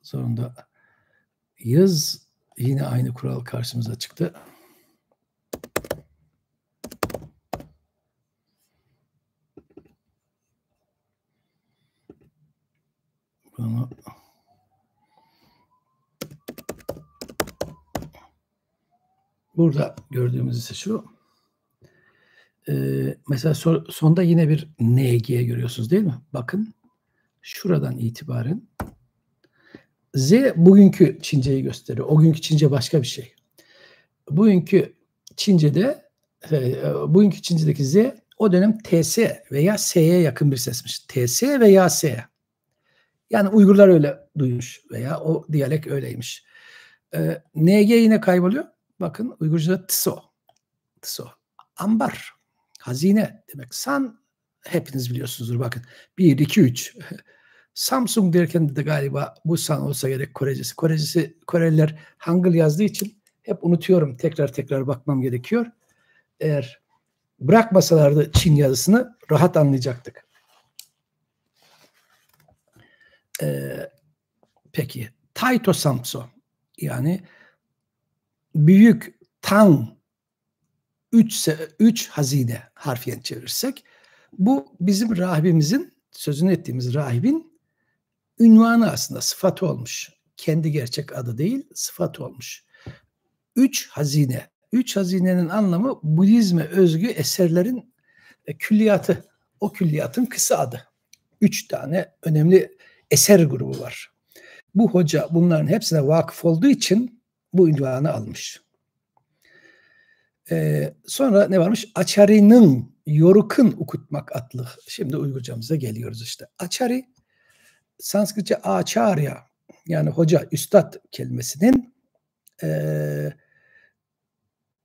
zorundayız. Yine aynı kural karşımıza çıktı. Bunu burada gördüğümüz ise şu. Mesela sonda yine bir NG görüyorsunuz değil mi? Bakın şuradan itibaren Z bugünkü Çince'yi gösteriyor. O günkü Çince başka bir şey. Bugünkü Çince'deki Z o dönem TS veya S'ye yakın bir sesmiş. TS veya S. Yani Uygurlar öyle duymuş veya o diyalek öyleymiş. NG yine kayboluyor. Bakın Uygurca'da TSO. TSO. Ambar. Hazine demek. San hepiniz biliyorsunuzdur. Bakın 1, 2, 3. Samsung derken de galiba bu san olsa gerek Korecesi. Koreliler Hangul yazdığı için hep unutuyorum. Tekrar bakmam gerekiyor. Eğer bırakmasalardı Çin yazısını rahat anlayacaktık. Peki. Taito Samso yani büyük Tang 3 hazine harfiyen çevirirsek bu bizim rahibimizin sözünü ettiğimiz rahibin ünvanı aslında sıfatı olmuş. Kendi gerçek adı değil sıfatı olmuş. 3 hazine. 3 hazinenin anlamı Budizme özgü eserlerin külliyatı. O külliyatın kısa adı. 3 tane önemli eser grubu var. Bu hoca bunların hepsine vakıf olduğu için bu ünvanı almış. Sonra ne varmış? Achari'nin yorukun okutmak adlı. Şimdi Uygurcamıza geliyoruz işte. Achari, Sanskritçe acharya yani hoca, üstad kelimesinin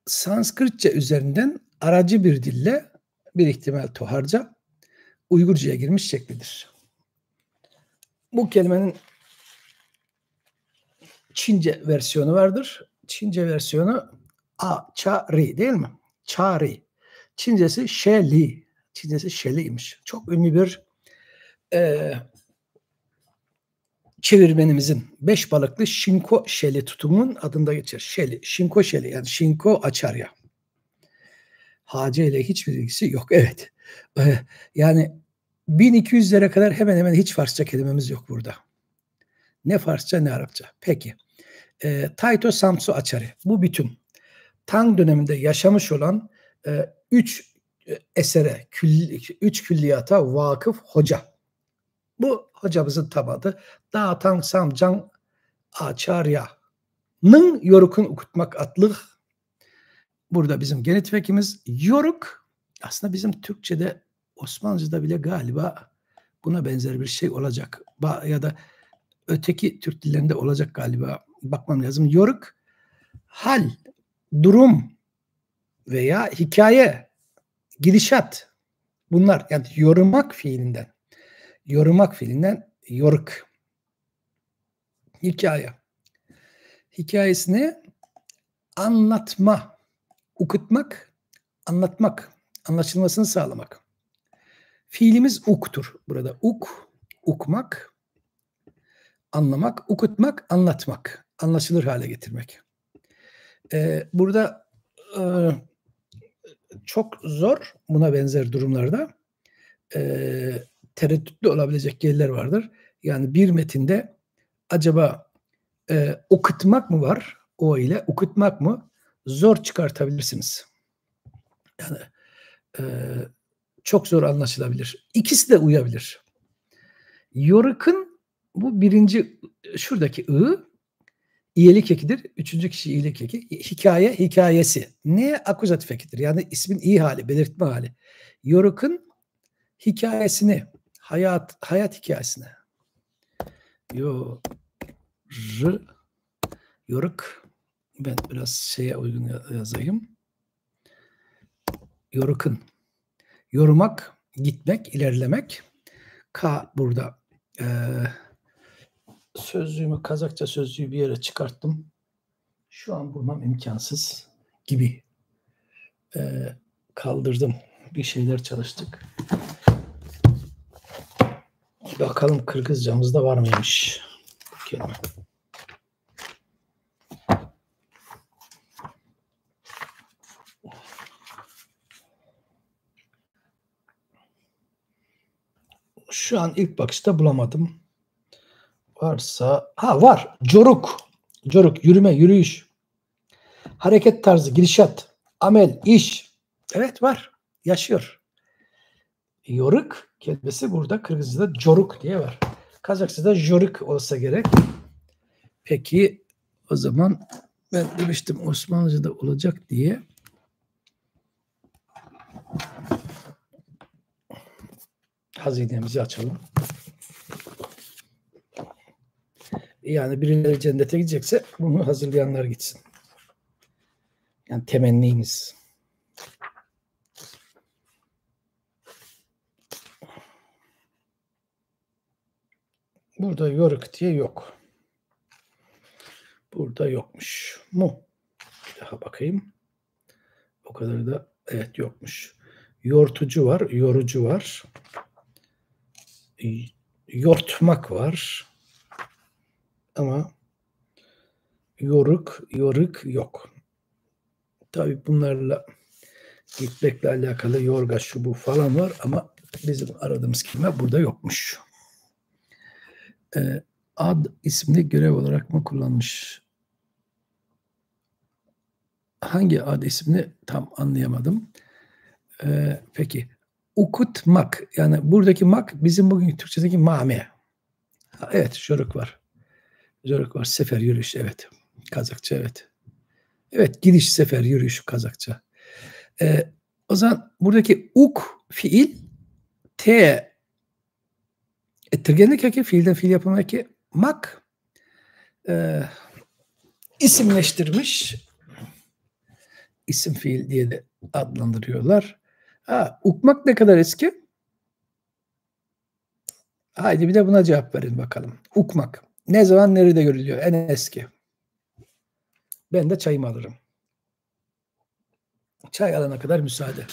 Sanskritçe üzerinden aracı bir dille bir ihtimal Toharca Uygurca'ya girmiş şeklidir. Bu kelimenin Çince versiyonu vardır. Çince versiyonu A-ça-ri değil mi? Ça-ri. Çincesi Şeli. Çincesi Şeli'ymiş. Çok ünlü bir çevirmenimizin 5 balıklı Shinko Şeli tutumunun adında geçer. Şeli, Shinko Şeli yani Shinko Acharya. Hacı ile hiçbir ilgisi yok. Evet. Yani 1200'lere kadar hemen hemen hiç Farsça kelimemiz yok burada. Ne Farsça ne Arapça. Peki. Taito Samso Achari. Bu bütün Tang döneminde yaşamış olan 3 esere, 3 külliyata vakıf hoca. Bu hocamızın tam adı Da Tang Samcang Acharya'nın yorukun okutmak adlı. Burada bizim genitif ekimiz yoruk. Aslında bizim Türkçe'de Osmanlıca'da bile galiba buna benzer bir şey olacak. Ya da öteki Türk dillerinde olacak galiba. Bakmam lazım. Yoruk, hal, durum veya hikaye, gidişat. Bunlar yani yormak fiilinden yoruk. Hikaye. Hikayesini anlatma, okutmak, anlatmak, anlaşılmasını sağlamak. Fiilimiz uk'tur burada. Ukmak, anlamak, okutmak, anlatmak. Anlaşılır hale getirmek. Burada çok zor buna benzer durumlarda tereddütlü olabilecek yerler vardır. Yani bir metinde acaba okutmak mı var? O ile okutmak mı? Zor çıkartabilirsiniz. Yani çok zor anlaşılabilir. İkisi de uyabilir. Yoruk'un bu birinci şuradaki iyilik ekidir. Üçüncü kişi iyilik eki. Hikaye, hikayesi. Neye akuzatif ekidir? Yani ismin iyi hali, belirtme hali. Yoruk'un hikayesini, hayat hikayesini. Yoruk. Ben biraz şeye uygun yazayım. Yoruk'un. Yorumak, gitmek, ilerlemek. K burada. Kazakça sözlüğü bir yere çıkarttım. Şu an bulmam imkansız. gibi kaldırdım. Bir şeyler çalıştık. Bakalım Kırgızcamızda var mıymış bu kelime. Şu an ilk bakışta bulamadım. Varsa, var. Coruk. Coruk, yürüme, yürüyüş. Hareket tarzı, gidişat, amel, iş. Evet var. Yaşıyor. Yoruk kelimesi burada Kırgızca'da coruk diye var. Kazakça'da joruk olsa gerek. Peki o zaman ben demiştim Osmanlıca'da olacak diye. Hazinemizi açalım. Yani birileri cennete gidecekse bunu hazırlayanlar gitsin. Yani temennimiz. Burada yoruk diye yok. Burada yokmuş. Mu? Bir daha bakayım. O kadar da evet yokmuş. Yortucu var, yorucu var. Yortmak var. Ama yoruk yok. Tabii bunlarla gitmekle alakalı yorga şu bu falan var ama bizim aradığımız kelime burada yokmuş. Ad ismini görev olarak mı kullanmış? Hangi ad ismini tam anlayamadım. Peki. Ukutmak. Yani buradaki mak bizim bugün Türkçedeki mame. Evet, joruk var. Joruk var. Sefer, yürüyüş. Evet. Kazakça evet. Evet, gidiş, sefer, yürüyüş Kazakça. O zaman buradaki uk fiil t ettirgenlik eki, fiilden fiil yapımı eki mak isimleştirmiş. İsim fiil diye de adlandırıyorlar. Ukmak ne kadar eski? Haydi bir de buna cevap verin bakalım. Ukmak. Ne zaman nerede görülüyor? En eski. Ben de çayımı alırım. Çay alana kadar müsaade.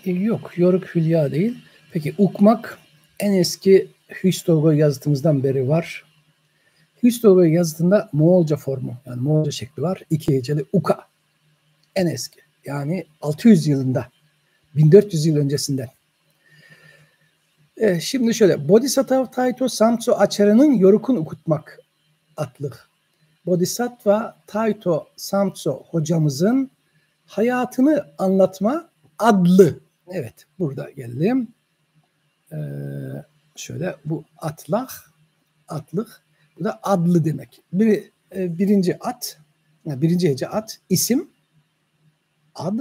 Yok, yoruk hülya değil. Peki ukmak en eski Hüstogo yazıtımızdan beri var. Hüstogo yazıtında Moğolca formu, yani Moğolca şekli var. İki heceli uka. En eski. Yani 600 yılında. 1400 yıl öncesinden. Şimdi şöyle. Bodhisattva Taito Samso Achara'nın Yoruk'un Okutmak adlı. Bodhisattva Taito Samso hocamızın hayatını anlatma adlı. Evet, burada geldim. Şöyle bu atlık, bu da adlı demek. Birinci at, yani birinci hece at, isim, ad.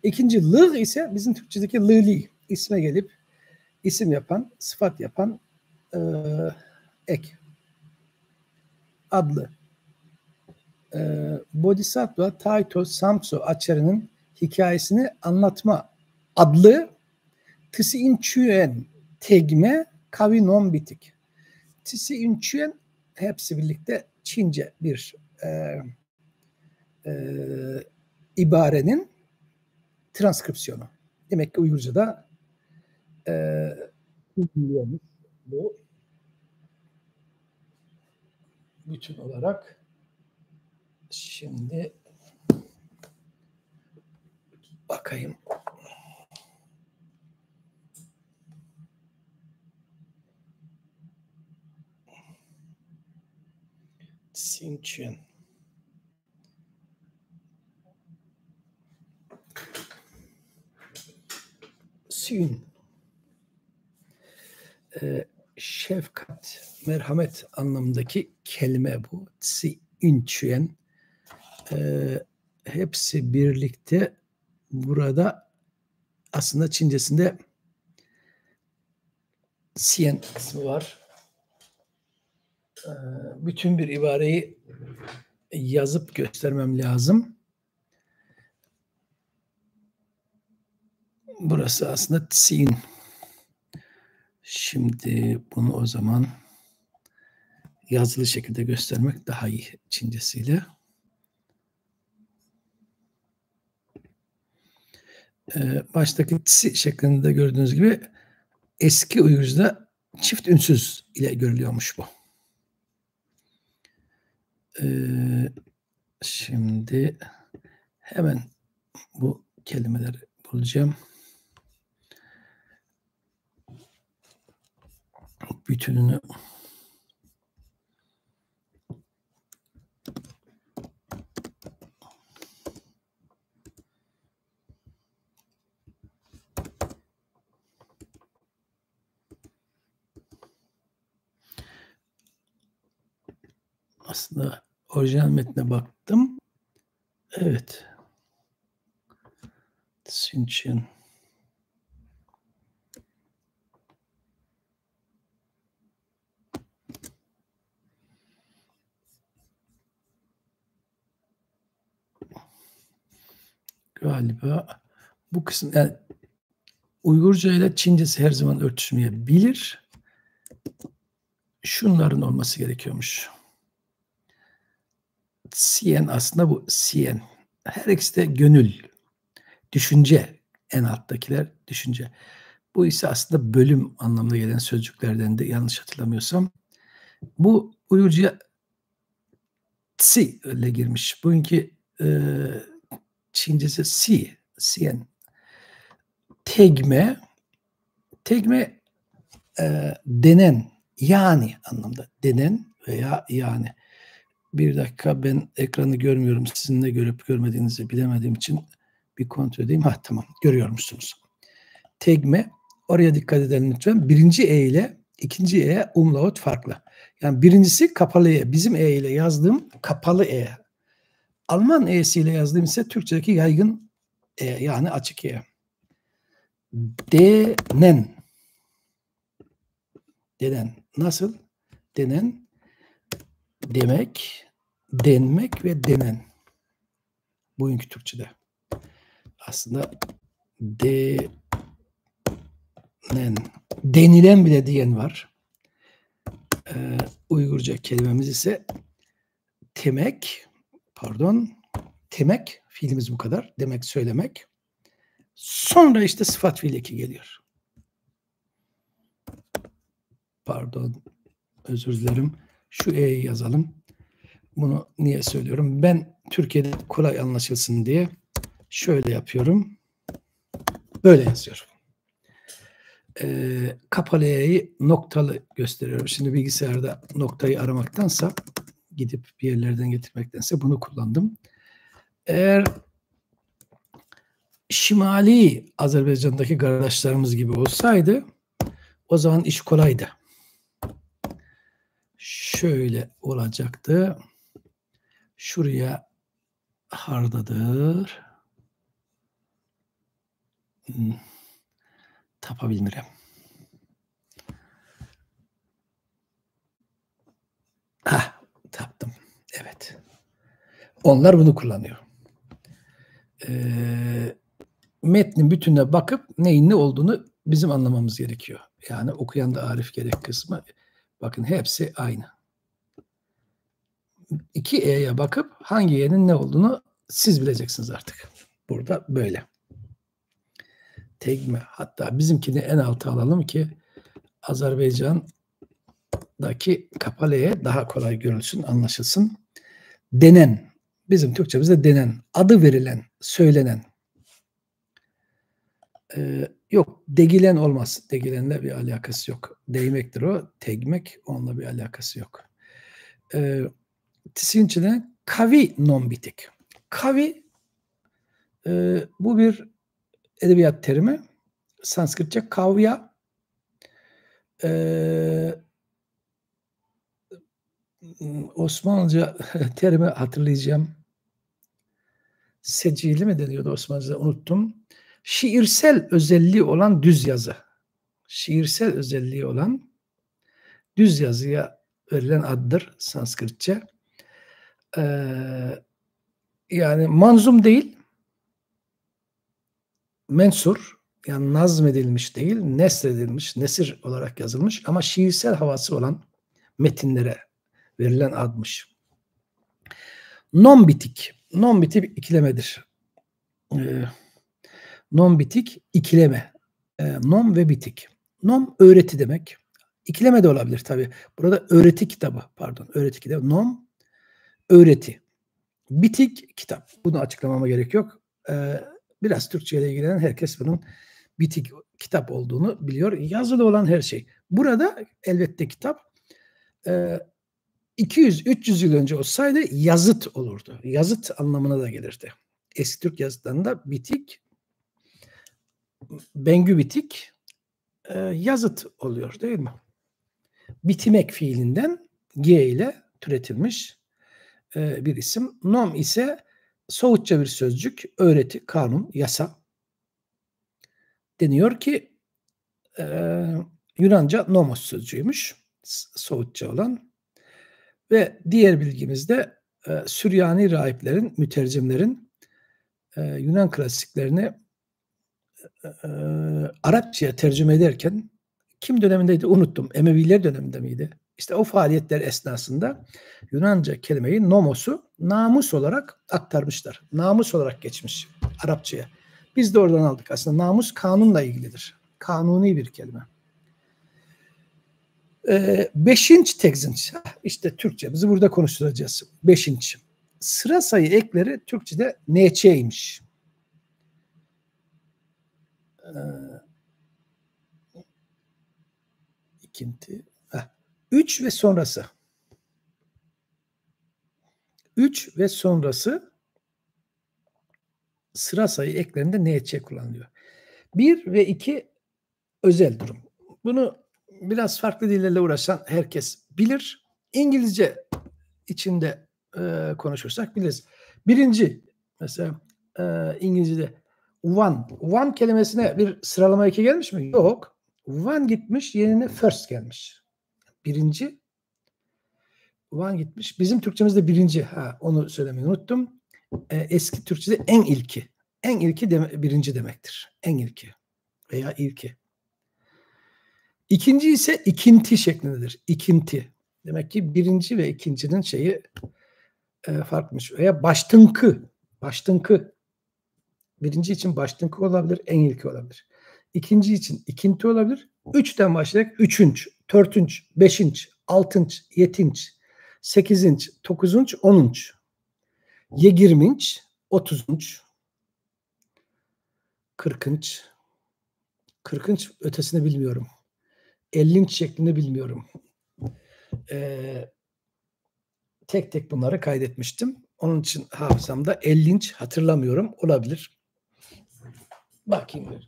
İkinci lığ ise bizim Türkçedeki lığli, isme gelip isim yapan, sıfat yapan ek. Adlı. Bodhisattva Taito Samso Achara'nın hikayesini anlatma adlı Tisi İnçüen Tegme Kavinon Bitik. Tisi İnçüen hepsi birlikte Çince bir ibarenin transkripsiyonu. Demek ki Uygurca'da bu bütün olarak. Şimdi bakayım. Sinçin. Sün. şefkat, merhamet anlamındaki kelime bu. Tsi ünçüyen. Hepsi birlikte burada aslında Çincesinde siyen kısmı var. Bütün bir ibareyi yazıp göstermem lazım. Burası aslında tsin. Şimdi bunu o zaman yazılı şekilde göstermek daha iyi Çincesiyle. Baştaki tsi şeklinde gördüğünüz gibi eski Uygurca'da çift ünsüz ile görülüyormuş bu. Şimdi hemen bu kelimeleri bulacağım. Bütününü aslında orijinal metne baktım. Evet. Sinçin. Galiba bu kısım yani Uygurca ile Çincesi her zaman örtüşmeyebilir. Şunların olması gerekiyormuş. Siyen aslında bu siyen. Her ikisi de gönül, düşünce. En alttakiler düşünce. Bu ise aslında bölüm anlamına gelen sözcüklerden de yanlış hatırlamıyorsam. Bu Uygurca tsi ile girmiş. Bugünkü Çincesi si, siyen. Tegme denen, yani anlamda. Denen veya yani. Bir dakika, ben ekranı görmüyorum. Sizin de görüp görmediğinizi bilemediğim için bir kontrol edeyim. Tamam, görüyormuşsunuz. Tegme, oraya dikkat edelim lütfen. Birinci E ile ikinci E umlaut farklı. Yani birincisi kapalı E. Bizim E ile yazdığım kapalı E. Alman E'si ile yazdığım ise Türkçedeki yaygın E, yani açık E. Denen. Denen. Nasıl? Denen, demek, denmek ve denen. Bugünkü Türkçe'de. Aslında denen. Denilen bile diyen var. Uygurca kelimemiz ise temek, temek, fiilimiz bu kadar. Demek, söylemek. Sonra işte sıfat fiil eki geliyor. Özür dilerim. Şu E'yi yazalım. Bunu niye söylüyorum? Ben Türkiye'de kolay anlaşılsın diye şöyle yapıyorum. Böyle yazıyorum. Kapalı E'yi noktalı gösteriyorum. Şimdi bilgisayarda noktayı aramaktansa, gidip bir yerlerden getirmektense bunu kullandım. Eğer Şimali Azerbaycan'daki kardeşlerimiz gibi olsaydı o zaman iş kolaydı. Şöyle olacaktı. Şuraya hardadır. Tapabilmirem. Taptım. Evet. Onlar bunu kullanıyor. Metnin bütününe bakıp neyin ne olduğunu bizim anlamamız gerekiyor. Yani okuyan da arif gerek kısmı. Bakın hepsi aynı. 2E'ye bakıp hangi E'nin ne olduğunu siz bileceksiniz artık. Burada böyle. Tegme. Hatta bizimkini en alta alalım ki Azerbaycan'daki kapalı E daha kolay görülsün, anlaşılsın. Denen. Bizim Türkçemizde denen. Adı verilen, söylenen. Yok, degilen olmaz. Degilenle bir alakası yok. Değmektir o. Tegmek, onunla bir alakası yok. Tisinçide kavi non bitik. Kavi bu bir edebiyat terimi. Sanskritçe kavya. Osmanlıca terimi hatırlayacağım. Secili mi deniyordu Osmanlıca'da? Unuttum. Şiirsel özelliği olan düz yazı. Şiirsel özelliği olan düz yazıya verilen addır Sanskritçe. Yani manzum değil, mensur, yani nazmedilmiş değil, nesredilmiş, nesir olarak yazılmış ama şiirsel havası olan metinlere verilen admış. Non-bitik. Non-bitik ikilemedir. Non-bitik ikileme. Non ve bitik. Non öğreti demek. İkileme de olabilir tabii. Burada öğreti kitabı, pardon, öğreti kitabı. Non öğreti. Bitik kitap. Bunu açıklamama gerek yok. Biraz Türkçe ile ilgilenen herkes bunun bitik kitap olduğunu biliyor. Yazılı olan her şey. Burada elbette kitap 200-300 yıl önce olsaydı yazıt olurdu. Yazıt anlamına da gelirdi. Eski Türk yazıtlarında bitik, bengü bitik yazıt oluyor değil mi? Bitimek fiilinden G ile türetilmiş bir isim. Nom ise Soğutça bir sözcük, öğreti, kanun, yasa. Deniyor ki Yunanca nomos sözcüğüymüş, Soğutça olan. Ve diğer bilgimizde Süryani rahiplerin, mütercimlerin Yunan klasiklerini Arapçaya tercüme ederken kim dönemindeydi unuttum. Emeviler döneminde miydi? İşte o faaliyetler esnasında Yunanca kelimeyi nomosu namus olarak aktarmışlar. Namus olarak geçmiş Arapçaya. Biz de oradan aldık. Aslında namus kanunla ilgilidir. Kanuni bir kelime. Beşinci tekzinç. İşte Türkçemizi burada konuşturacağız. Beşinci. Sıra sayı ekleri Türkçe'de neçeymiş. İkinti. 3 ve sonrası. 3 ve sonrası sıra sayı eklerinde neçe kullanılıyor. 1 ve 2 özel durum. Bunu biraz farklı dillerle uğraşan herkes bilir. İngilizce içinde konuşursak biliriz. Birinci mesela İngilizce'de one. One kelimesine bir sıralama eki gelmiş mi? Yok. One gitmiş, yerine first gelmiş. Birinci. One gitmiş. Bizim Türkçemizde birinci. Onu söylemeyi unuttum. Eski Türkçe'de en ilki. En ilki birinci demektir. En ilki veya ilki. İkinci ise ikinti şeklindedir. İkinti. Demek ki birinci ve ikincinin şeyi farklımış. Veya baştınkı. Baştınkı. Birinci için baştınkı olabilir, en ilki olabilir. İkinci için ikinti olabilir. Üçten başlayarak üçünç, dörtünç, beşinç, altınç, yetinç, sekizinç, dokuzunç, onunç, yegirminç, otuzunç, kırkınç, kırkınç ötesini bilmiyorum. Ellinç şeklini bilmiyorum. Tek tek bunları kaydetmiştim. Onun için hafızamda ellinç hatırlamıyorum. Olabilir. Bakayım.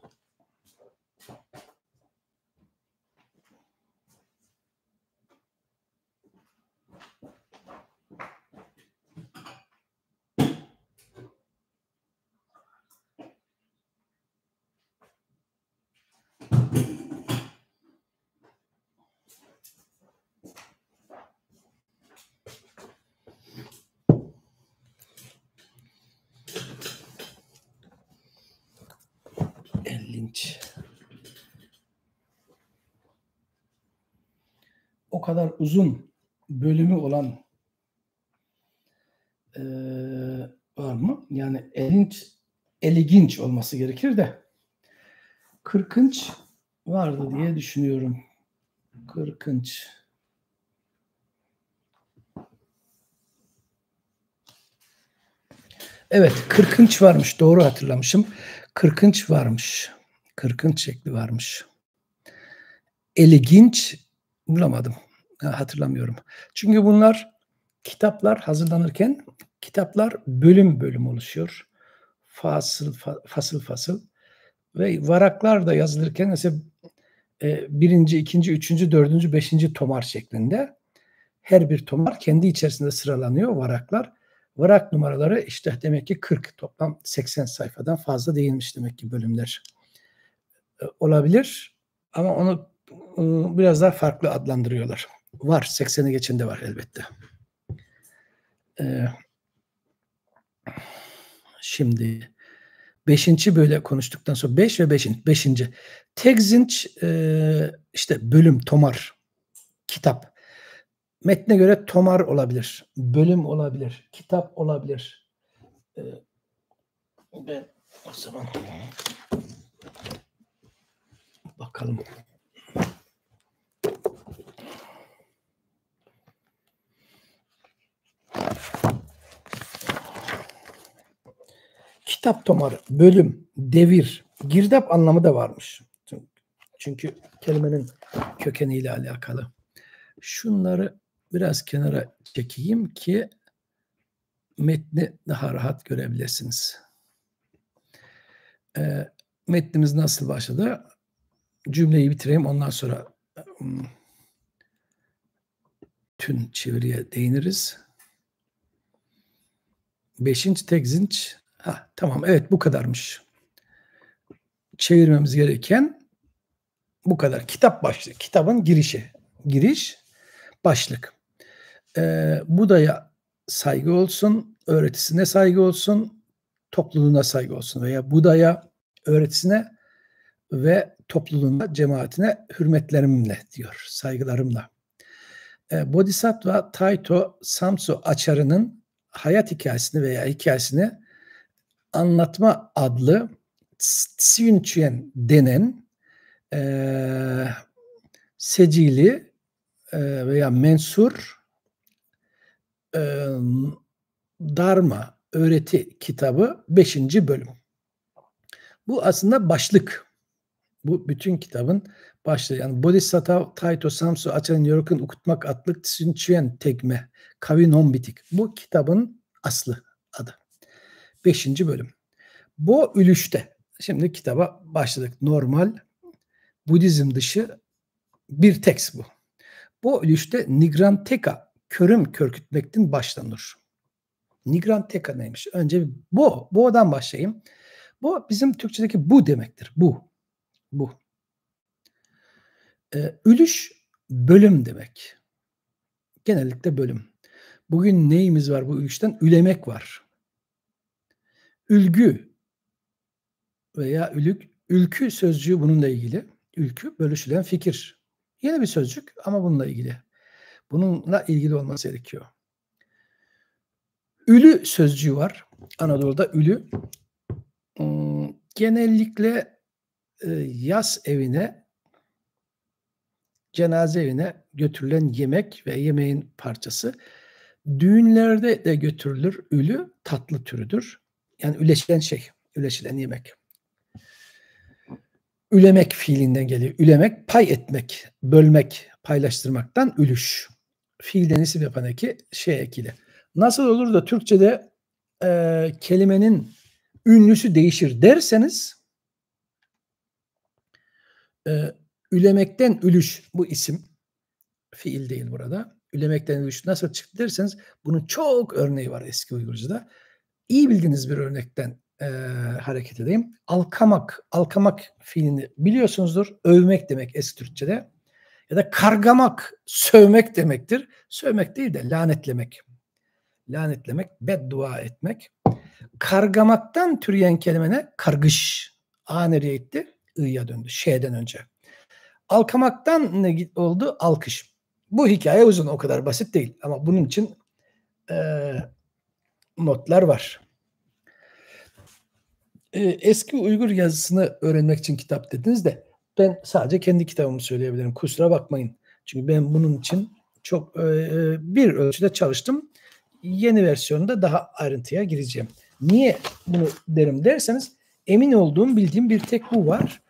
Ellinç. O kadar uzun bölümü olan var mı? Yani eliginç olması gerekir de kırkınç vardı diye düşünüyorum. Kırkınç. Evet, kırkınç varmış. Doğru hatırlamışım. Kırkınç varmış. Kırkınç şekli varmış. Eliginç bulamadım. Hatırlamıyorum. Çünkü bunlar kitaplar hazırlanırken kitaplar bölüm bölüm oluşuyor. Fasıl fasıl. Ve varaklar da yazılırken mesela birinci, ikinci, üçüncü, dördüncü, beşinci tomar şeklinde. Her bir tomar kendi içerisinde sıralanıyor, varaklar. Varak numaraları işte demek ki 40, toplam 80 sayfadan fazla değilmiş demek ki bölümler. Olabilir ama onu biraz daha farklı adlandırıyorlar. Var, 80'i geçen de var elbette. Şimdi 5. böyle konuştuktan sonra 5 ve 5. Tekzinç işte bölüm, tomar, kitap. Metne göre tomar olabilir, bölüm olabilir, kitap olabilir. Ben o zaman bakalım. Kitap tomarı, bölüm, devir, girdap anlamı da varmış. Çünkü kelimenin kökeniyle alakalı. Şunları biraz kenara çekeyim ki metni daha rahat görebilirsiniz. Metnimiz nasıl başladı? Cümleyi bitireyim, ondan sonra tüm çeviriye değiniriz. 5. tekzinç. Tamam, evet, bu kadarmış. Çevirmemiz gereken bu kadar. Kitap başlığı, kitabın girişi. Giriş, başlık. Buda'ya saygı olsun, öğretisine saygı olsun, topluluğuna saygı olsun veya Buda'ya, öğretisine ve topluluğuna, cemaatine hürmetlerimle diyor, saygılarımla. Bodhisattva Taito Samso Achara'nın hayat hikayesini veya hikayesini anlatma adlı Tsiyunçuen denen secili veya mensur Dharma öğreti kitabı 5. bölüm. Bu aslında başlık. Bu bütün kitabın başlığı. Yani Bodhisattva Taito Samso Achara'nın Yoruk'un Okutmak adlı Tsiyunçuen Tegme Kavi Non Bitik. Bu kitabın aslı adı. 5. bölüm. Bu ülüşte. Şimdi kitaba başladık. Normal Budizm dışı bir tekst bu. Bu ülüşte Nigranteka, körüm körkütmekten başlanır. Nigranteka neymiş? Önce bo'dan başlayayım. Bu bizim Türkçedeki bu demektir. Bu. Ülüş bölüm demek. Genellikle bölüm. Bugün neyimiz var bu ülüşten? Ülemek var. Ülgü veya ülkü sözcüğü bununla ilgili. Ülkü, bölüşülen fikir. Yeni bir sözcük ama bununla ilgili. Bununla ilgili olması gerekiyor. Ülü sözcüğü var. Anadolu'da ülü. Genellikle yas evine, cenaze evine götürülen yemek ve yemeğin parçası. Düğünlerde de götürülür ülü, tatlı türüdür. Yani üleşilen şey, üleşilen yemek. Ülemek fiilinden geliyor. Ülemek, pay etmek, bölmek, paylaştırmaktan ülüş. Fiilden isim yapan eki şey ekili. Nasıl olur da Türkçe'de kelimenin ünlüsü değişir derseniz ülemekten ülüş bu isim. Fiil değil burada. Ülemekten ülüş nasıl çıktı derseniz bunun çok örneği var eski Uygurca'da. İyi bildiğiniz bir örnekten hareket edeyim. Alkamak fiilini biliyorsunuzdur. Övmek demek eski Türkçe'de. Ya da kargamak, sövmek demektir. Sövmek değil de lanetlemek. Lanetlemek, beddua etmek. Kargamaktan türeyen kelime ne? Kargış. A nereye gitti? I'ya döndü. Ş'den önce. Alkamaktan ne oldu? Alkış. Bu hikaye uzun, o kadar basit değil. Ama bunun için notlar var. Eski Uygur yazısını öğrenmek için kitap dediniz de ben sadece kendi kitabımı söyleyebilirim. Kusura bakmayın. Çünkü ben bunun için çok bir ölçüde çalıştım. Yeni versiyonunda daha ayrıntıya gireceğim. Niye bunu derim derseniz emin olduğum, bildiğim bir tek bu var.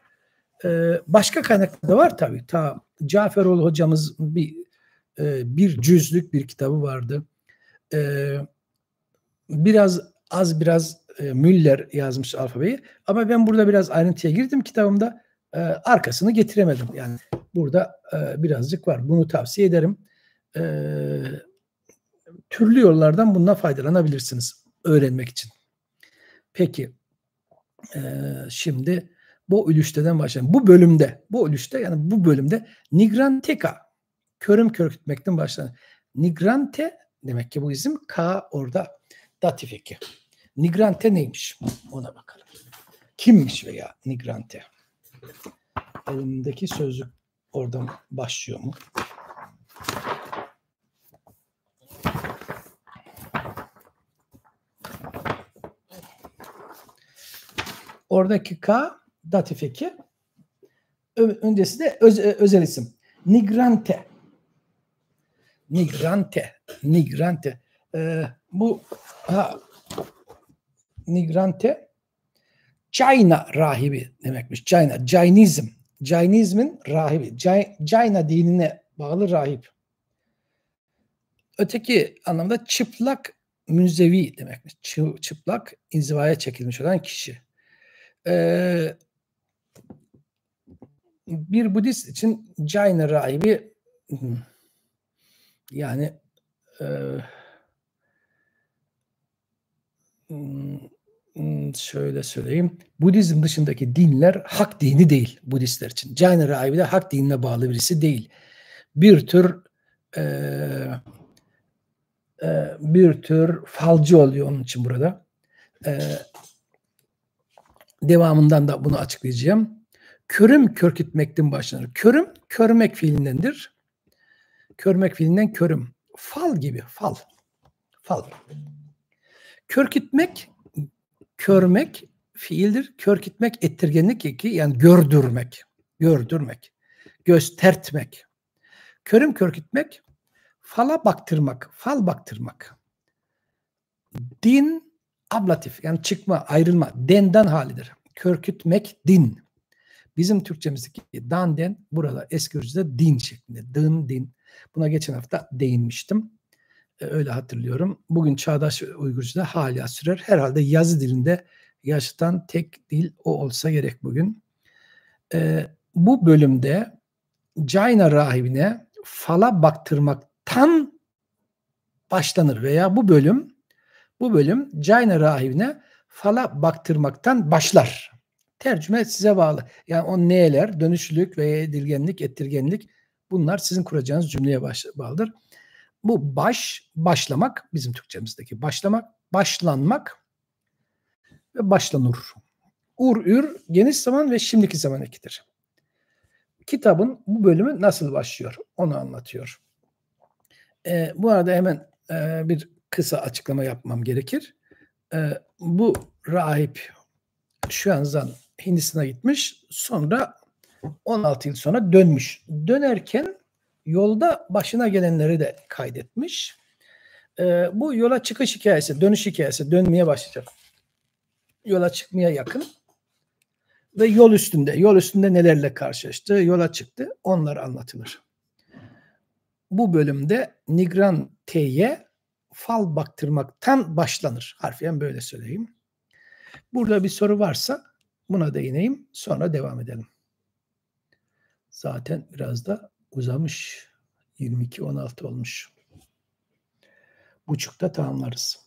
Başka kaynaklar da var tabii. Ta Caferoğlu hocamız bir cüzlük bir kitabı vardı. Biraz Müller yazmış alfabeyi. Ama ben burada biraz ayrıntıya girdim kitabımda. Arkasını getiremedim. Yani burada birazcık var. Bunu tavsiye ederim. Türlü yollardan bundan faydalanabilirsiniz öğrenmek için. Peki şimdi bu ülüşteden başlayalım. Bu bölümde nigranteka, körüm körkütmekten başlanır. Nigrante demek ki bu isim, K orada datif eki. Nigrante neymiş? Ona bakalım. Kimmiş veya nigrante? Elimdeki sözlük oradan başlıyor mu? Oradaki K datif eki. Öncesi de özel isim. Nigrante. Nigrante Jaina rahibi demekmiş. Jainizm. Jainizmin rahibi. Jaina dinine bağlı rahip. Öteki anlamda çıplak münzevi demekmiş. Çıplak inzivaya çekilmiş olan kişi. Bir Budist için Jaina rahibi yani şöyle söyleyeyim. Budizm dışındaki dinler hak dini değil Budistler için. Jaina rahibi de hak dinine bağlı birisi değil. Bir tür falcı oluyor onun için burada. Devamından da bunu açıklayacağım. Körüm körkütmekten başlanır. Körüm, körmek fiilindendir. Körmek fiilinden körüm. Fal gibi, fal. Körkütmek, körmek fiildir. Körkütmek ettirgenlik eki, yani gördürmek. Göstertmek. Körüm körkütmek, fal baktırmak. Din ablatif, yani çıkma, ayrılma, denden halidir. Körkütmek din. Bizim Türkçemizdeki dan den burada eski Gürcü'de din şeklinde. Din. Buna geçen hafta değinmiştim. Öyle hatırlıyorum. Bugün çağdaş Uygurcu'da hala sürer. Herhalde yazı dilinde yaşatan tek dil o olsa gerek bugün. Bu bölümde Jaina rahibine fala baktırmaktan başlanır veya bu bölüm Jaina rahibine fala baktırmaktan başlar. Tercüme size bağlı. Yani o neler, dönüşlülük veya edilgenlik, ettirgenlik, bunlar sizin kuracağınız cümleye bağlıdır. Bu başlamak, bizim Türkçemizdeki başlamak, başlanmak ve başlanır. Ür, geniş zaman ve şimdiki zaman ekidir. Kitabın bu bölümü nasıl başlıyor? Onu anlatıyor. Bu arada hemen bir kısa açıklama yapmam gerekir. Bu rahip şu an Hindistan'a gitmiş. Sonra 16 yıl sonra dönmüş. Dönerken yolda başına gelenleri de kaydetmiş. Bu yola çıkış hikayesi, dönüş hikayesi, dönmeye başlayacak. Yola çıkmaya yakın ve yol üstünde nelerle karşılaştı, yola çıktı, onlar anlatılır. Bu bölümde nigrante'ye fal baktırmaktan başlanır. Harfiyen böyle söyleyeyim. Burada bir soru varsa buna değineyim, sonra devam edelim. Zaten biraz da uzamış. 22-16 olmuş. Buçukta tamamlarız.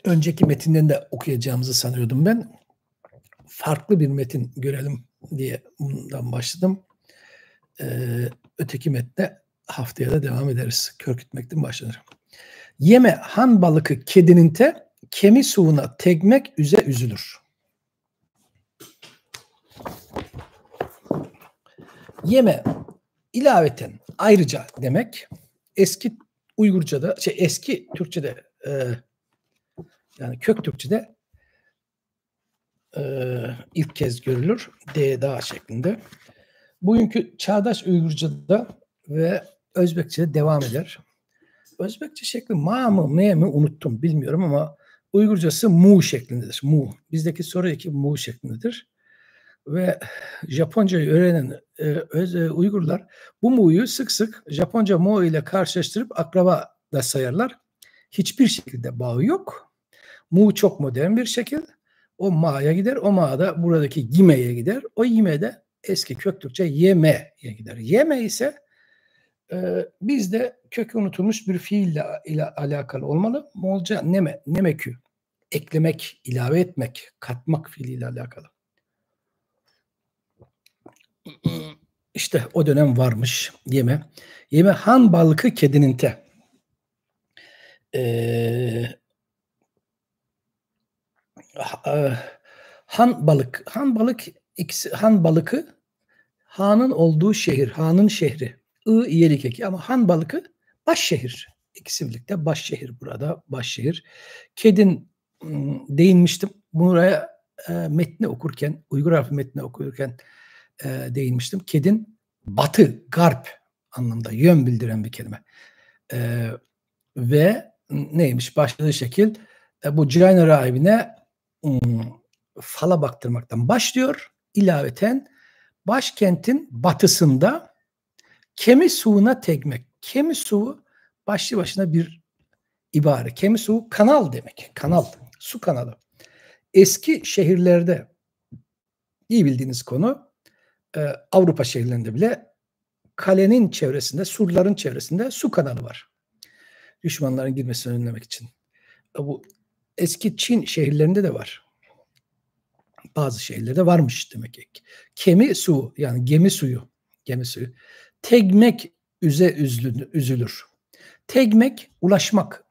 Önceki metinden de okuyacağımızı sanıyordum ben. Farklı bir metin görelim diye bundan başladım. Öteki metne haftaya da devam ederiz. Körkütmekten başlanır. Yeme han balıkı kedinin te, kemi suğuna tegmek üzülür. Yeme ilaveten, ayrıca demek. Eski Uygurca'da, eski Türkçe'de yani kök Türkçe'de ilk kez görülür. D şeklinde. Bugünkü çağdaş Uygurca'da ve Özbekçe'de devam eder. Özbekçe şekli ma mı, me mi unuttum bilmiyorum ama Uygurcası mu şeklindedir. Mu. Bizdeki soru eki mu şeklindedir. Ve Japoncayı öğrenen Uygurlar bu mu'yu sık sık Japonca mu ile karşılaştırıp akraba da sayarlar. Hiçbir şekilde bağı yok. Mu çok modern bir şekil. O ma'ya gider. O ma da buradaki gime'ye gider. O gime de eski kök Türkçe yeme'ye gider. Yeme ise bizde kökü unutulmuş bir fiille ile alakalı olmalı. Moğolca nemekü, eklemek, ilave etmek, katmak fiiliyle alakalı. İşte o dönem varmış yeme. Yeme han balıkı kedininte. Han balık ikisi han balıkı hanın olduğu şehir, hanın şehri. İyelik eki ama han balıkı başşehir. İkisi birlikte başşehir burada, başşehir. Kedin değinmiştim. Buraya metni okurken, Uygur harfi metni okurken değinmiştim. Kedin batı, garp anlamda yön bildiren bir kelime. Ve neymiş? Başladığı şekil bu Cihane rahibine fala baktırmaktan başlıyor. İlaveten başkentin batısında Kemi suğuna tegmek. Kemi suğu başlı başına bir ibare. Kemi suğu kanal demek. Kanal, su kanalı. Eski şehirlerde iyi bildiğiniz konu Avrupa şehirlerinde bile kalenin çevresinde, surların çevresinde su kanalı var. Düşmanların girmesini önlemek için. Bu eski Çin şehirlerinde de var. Bazı şehirlerde varmış demek ki. Kemi su yani gemi suyu. Gemi suyu. Tegmek üzülür. Tegmek ulaşmak.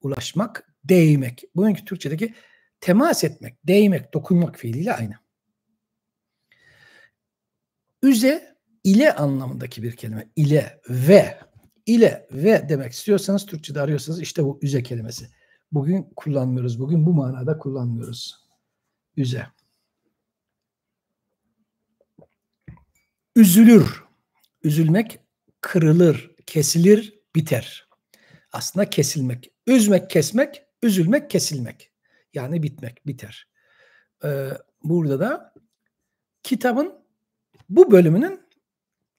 Ulaşmak, değmek. Bugünkü Türkçedeki temas etmek, değmek, dokunmak fiiliyle aynı. Üze ile anlamındaki bir kelime. İle ve demek istiyorsanız Türkçe'de arıyorsanız işte bu üze kelimesi. Bugün kullanmıyoruz. Bugün bu manada kullanmıyoruz. Üze. Üzülür. Üzülmek kırılır, kesilir, biter. Aslında kesilmek. Üzmek, kesmek, üzülmek, kesilmek. Yani bitmek, biter. Burada da kitabın bu bölümünün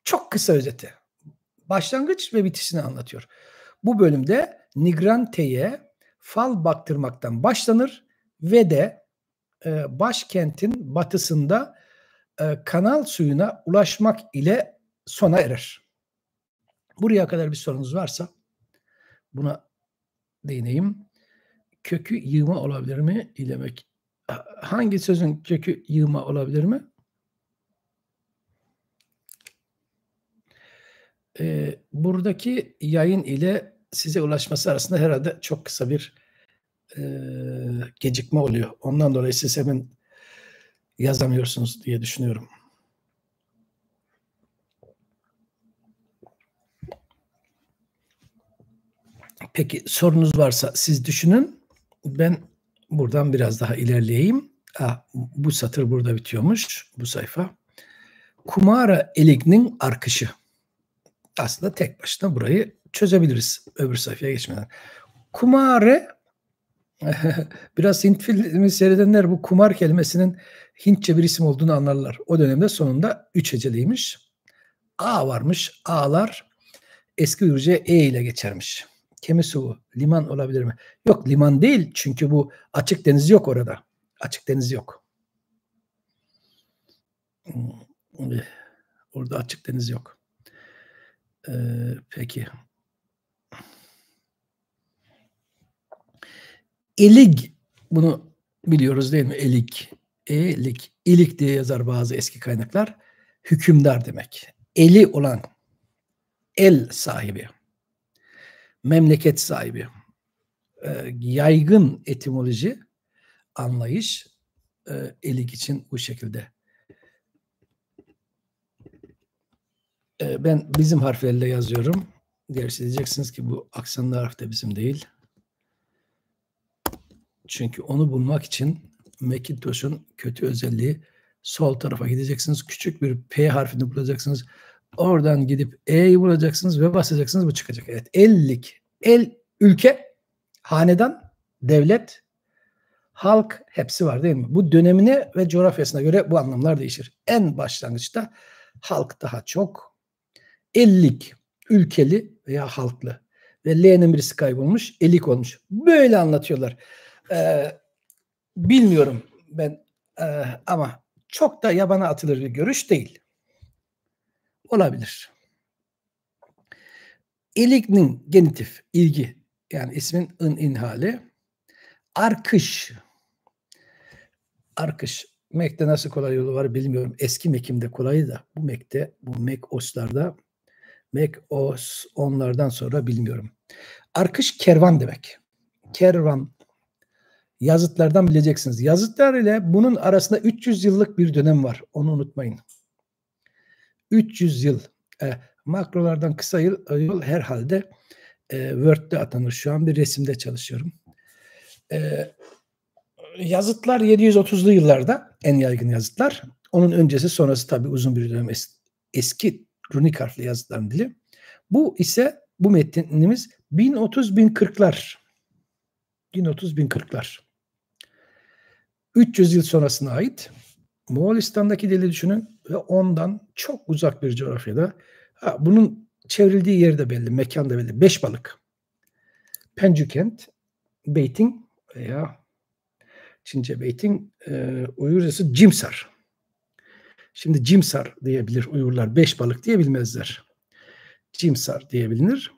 çok kısa özeti. Başlangıç ve bitişini anlatıyor. Bu bölümde Nigrante'ye fal baktırmaktan başlanır ve de başkentin batısında kanal suyuna ulaşmak ile sona erer. Buraya kadar bir sorunuz varsa buna değineyim. Kökü yığma olabilir mi? İlemek. Hangi sözün kökü yığma olabilir mi? Buradaki yayın ile size ulaşması arasında herhalde çok kısa bir gecikme oluyor. Ondan dolayı siz hemen yazamıyorsunuz diye düşünüyorum. Peki sorunuz varsa siz düşünün. Ben buradan biraz daha ilerleyeyim. Bu satır burada bitiyormuş. Bu sayfa. Kumara elignin arkışı. Aslında tek başına burayı çözebiliriz. Öbür sayfaya geçmeden. Kumare biraz Hint filmi seyredenler bu kumar kelimesinin Hintçe bir isim olduğunu anlarlar. O dönemde sonunda 3 heceliymiş. A varmış. A'lar eski Gürce E ile geçermiş. Kemisu liman olabilir mi? Yok liman değil çünkü bu açık deniz yok orada. Açık deniz yok. Orada açık deniz yok. Peki. Elig bunu biliyoruz değil mi? Elig. Elig. İlik diye yazar bazı eski kaynaklar. Hükümdar demek. Eli olan el sahibi. Memleket sahibi. Yaygın etimoloji anlayış Elig için bu şekilde. Ben bizim harflerle yazıyorum. Gerçi diyeceksiniz ki bu aksanlı harf de bizim değil. Çünkü onu bulmak için Macintosh'un kötü özelliği sol tarafa gideceksiniz. Küçük bir P harfini bulacaksınız. Oradan gidip E'yi bulacaksınız ve basacaksınız. Bu çıkacak. Evet. Ellik. El, ülke, hanedan, devlet, halk hepsi var değil mi? Bu dönemine ve coğrafyasına göre bu anlamlar değişir. En başlangıçta halk daha çok. Ellik, ülkeli veya halklı. Ve L'nin birisi kaybolmuş, elik olmuş. Böyle anlatıyorlar. Bilmiyorum ben ama çok da yabana atılır bir görüş değil. olabilir. İliknin genitif, ilgi, yani ismin in hali. Arkış. Arkış. Mac'te nasıl kolay yolu var bilmiyorum. Eski Mac'imde kolaydı da bu Mac'te, bu Mac OS'larda, Mac OS onlardan sonra bilmiyorum. Arkış kervan demek. Kervan. Yazıtlardan bileceksiniz. Yazıtlar ile bunun arasında 300 yıllık bir dönem var. Onu unutmayın. 300 yıl. Makrolardan kısa yol herhalde Word'de atanır. Şu an bir resimde çalışıyorum. Yazıtlar 730'lu yıllarda en yaygın yazıtlar. Onun öncesi sonrası tabii uzun bir dönem eski runik harfli yazıtların dili. Bu ise bu metnimiz 1030-1040'lar. 1030-1040'lar. 300 yıl sonrasına ait. Moğolistan'daki dili düşünün ve ondan çok uzak bir coğrafyada. Bunun çevrildiği yer de belli, mekan da belli. Beşbalık, Pencükent, Beyting veya Çince Beyting, Uygurcası Cimsar. Şimdi Cimsar diyebilir Uygurlar, Beşbalık diye bilmezler. Cimsar diye bilinir.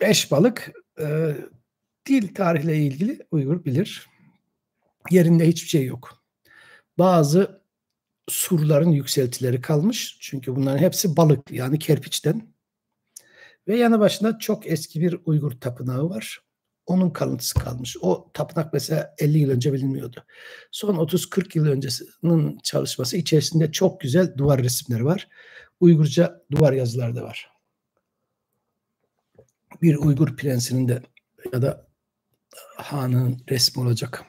Beşbalık dil tarihle ilgili Uygur bilir. Yerinde hiçbir şey yok. Bazı surların yükseltileri kalmış. Çünkü bunların hepsi balık, yani kerpiçten. Ve yanı başında çok eski bir Uygur tapınağı var. Onun kalıntısı kalmış. O tapınak mesela 50 yıl önce bilinmiyordu. Son 30-40 yıl öncesinin çalışması içerisinde çok güzel duvar resimleri var. Uygurca duvar yazıları da var. Bir Uygur prensinin de ya da hanının resmi olacak.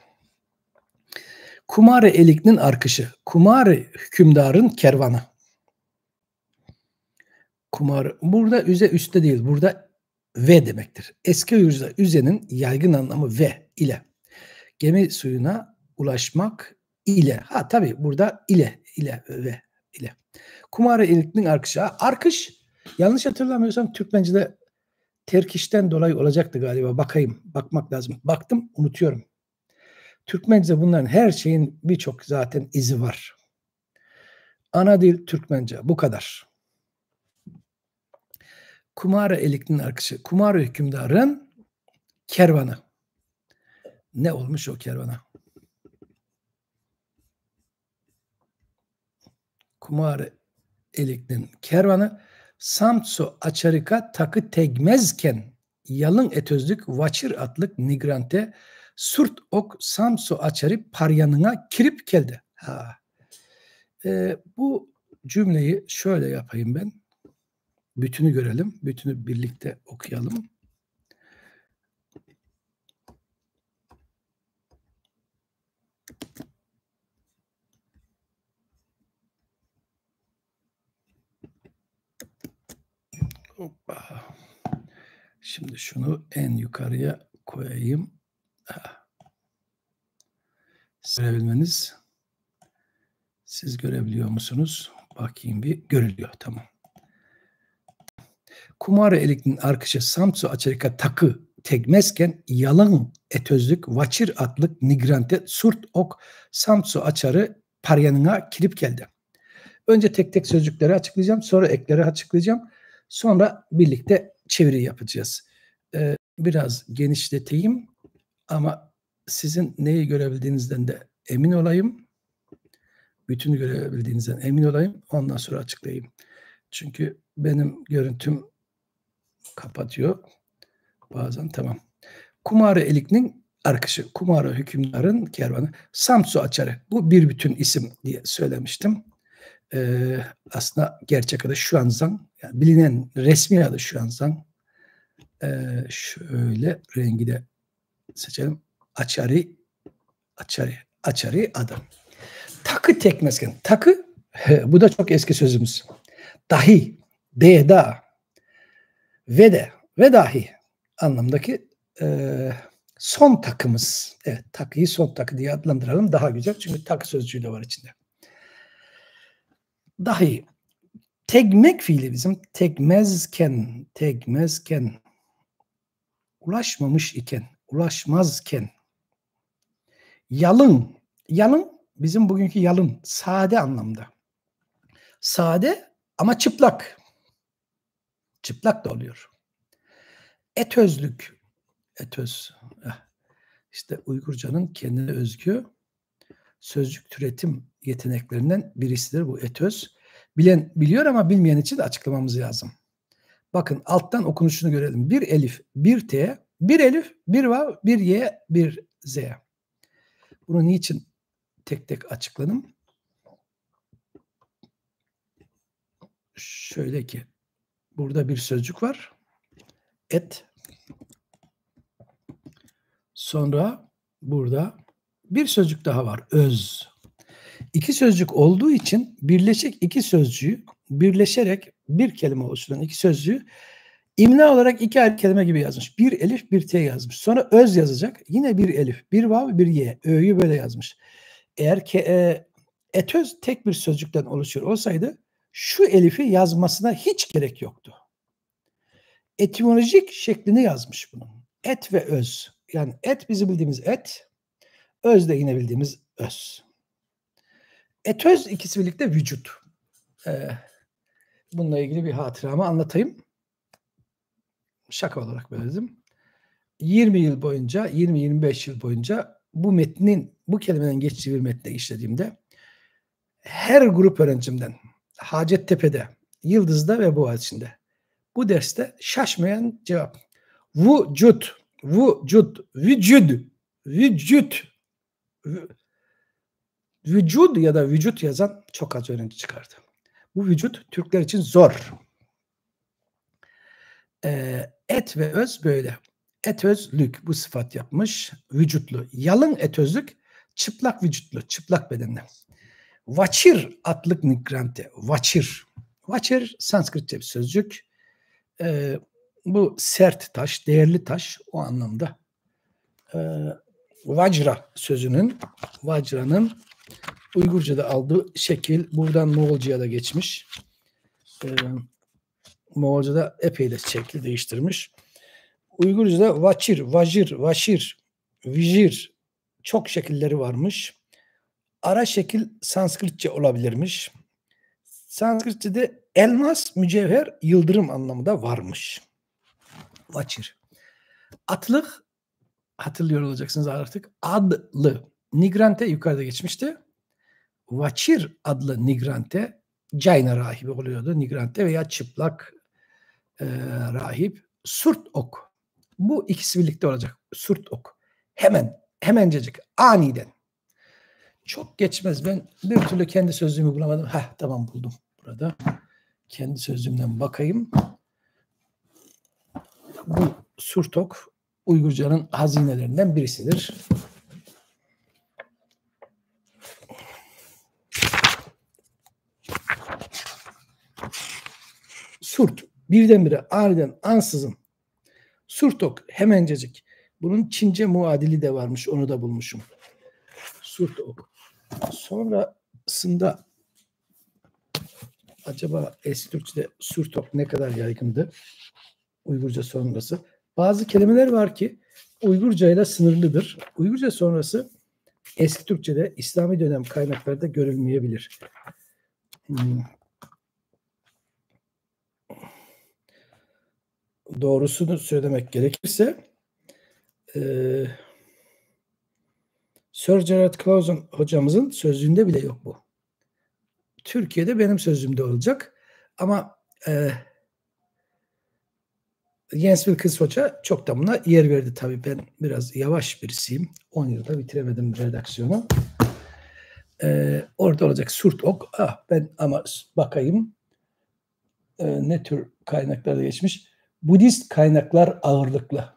Kumare Elik'nin arkışı. Kumare hükümdarın kervanı. Kumar. Burada üze üstte değil. Burada ve demektir. Eski Uygurca üzenin yaygın anlamı ve ile. Gemi suyuna ulaşmak ile. Ha tabii burada ile ve ile. Kumare Elik'nin arkışı. Arkış yanlış hatırlamıyorsam Türkmence'de terkişten dolayı olacaktı galiba. Bakmak lazım. Baktım, unutuyorum. Türkmence bunların her şeyin birçok zaten izi var. Ana dil Türkmence. Bu kadar. Kumara Elik'nin arkışı. Kumara hükümdarın kervanı. Ne olmuş o kervana? Kumara Elik'nin kervanı Samtso Açarika takı tegmezken yalın etözlük vaçır atlık nigrante surt ok Samso açarı paryanına kirip geldi. Bu cümleyi şöyle yapayım ben. Bütünü görelim. Bütünü birlikte okuyalım. Hoppa. Şimdi şunu en yukarıya koyayım. Görebilmeniz. Siz görebiliyor musunuz? Bakayım bir. Görülüyor. Tamam. Kumara Elik'in arkışı Samso Açarika takı tegmezken yalın etözlük vaçır atlık nigrante surt ok Samso açarı paryanına kirip geldi. Önce tek tek sözcükleri açıklayacağım. Sonra ekleri açıklayacağım. Sonra birlikte çeviri yapacağız. Biraz genişleteyim ama sizin neyi görebildiğinizden de emin olayım. Bütünü görebildiğinizden emin olayım. Ondan sonra açıklayayım. Çünkü benim görüntüm kapatıyor. Bazen tamam. Kumara Elik'nin arkışı. Kumara hükümdarın kervanı. Samsu Açarı. Bu bir bütün isim diye söylemiştim. Aslında gerçek adı Xuanzang. Yani bilinen resmi adı Xuanzang. Şöyle rengi de seçelim. Açarı adı. Takı tekmezken. Takı bu da çok eski sözümüz. Dahi, da, ve dahi anlamdaki son takımız. Evet, takıyı son takı diye adlandıralım. Daha güzel. Çünkü takı sözcüğü de var içinde. Dahi. Tegmek fiili bizim. Tegmezken. Ulaşmamış iken. Ulaşmazken. Yalın bizim bugünkü yalın. Sade anlamda. Sade ama çıplak. Çıplak da oluyor. Etözlük. Etöz. İşte Uygurcanın kendine özgü sözcük türetim yeteneklerinden birisidir bu etöz. Bilen biliyor ama bilmeyen için de açıklamamız lazım. Bakın alttan okunuşunu görelim. Bir elif, bir t, bir elif, bir vav, bir y, bir z. Bunu niçin tek tek açıkladım? Şöyle ki burada bir sözcük var. Et. Sonra burada bir sözcük daha var. Öz. İki sözcük olduğu için birleşik iki sözcüğü birleşerek bir kelime oluşturan iki sözcüğü imla olarak iki ayrı kelime gibi yazmış. Bir elif, bir t yazmış. Sonra öz yazacak. Yine bir elif, bir vav, bir y. Ö'yü böyle yazmış. Eğer ki etöz tek bir sözcükten oluşuyor olsaydı şu elifi yazmasına hiç gerek yoktu. Etimolojik şeklini yazmış bunun. Et ve öz. Yani et bizim bildiğimiz et, öz de yine bildiğimiz öz. Etöz ikisi birlikte vücut. Bununla ilgili bir hatıramı anlatayım. Şaka olarak böyle dedim. 20 yıl boyunca, 20-25 yıl boyunca bu kelimeden geçtiği bir metne işlediğimde her grup öğrencimden Hacettepe'de, Yıldız'da ve Boğaziçi'nde bu derste şaşmayan cevap. Vücut, vücut, vücud, vücut, vücud ya da vücut yazan çok az öğrenci çıkardı. Bu vücut Türkler için zor. Et ve öz böyle. Etözlük bu sıfat yapmış. Vücutlu. Yalın etözlük çıplak vücutlu, çıplak bedenli. Vaçir atlık nigrante. Vaçir. Vaçir Sanskritçe bir sözcük. Bu sert taş, değerli taş o anlamda. Vajra sözünün, Vajra'nın Uygurca'da aldığı şekil buradan Moğolca'ya da geçmiş. Moğolca'da epey de şekli değiştirmiş. Uygurca'da vaçir, vajir, vaşir, vijir çok şekilleri varmış. Ara şekil Sanskritçe olabilirmiş. Sanskritçe'de elmas, mücevher, yıldırım anlamında varmış. Vaçir. Atlık hatırlıyor olacaksınız artık. Adlı. Nigrante yukarıda geçmişti. Vaçir adlı Nigrante Jayna rahibi oluyordu. Nigrante veya çıplak rahip. Surt ok. Bu ikisi birlikte olacak. Surt ok. Hemencecik. Aniden. Çok geçmez. Ben bir türlü kendi sözlüğümü bulamadım. Tamam buldum burada. Kendi sözlüğümden bakayım. Bu surt ok Uygurcanın hazinelerinden birisidir. Surt. Birdenbire, aniden, ansızın. Surtok, hemencecik. Bunun Çince muadili de varmış. Onu da bulmuşum. Surtok. Sonrasında acaba eski Türkçe'de surtok ne kadar yaygındı? Uygurca sonrası. Bazı kelimeler var ki Uygurcayla sınırlıdır. Uygurca sonrası eski Türkçe'de İslami dönem kaynaklarda görülmeyebilir. Doğrusunu söylemek gerekirse Sir Gerard Clausen hocamızın sözlüğünde bile yok bu. Türkiye'de benim sözlüğümde olacak. Ama Jens Wilkins Hoca çok da buna yer verdi tabii. Ben biraz yavaş birisiyim. 10 yılda bitiremedim redaksiyonu. Orada olacak surt ok. Ben ama bakayım ne tür kaynaklarda geçmiş. Budist kaynaklar ağırlıklı.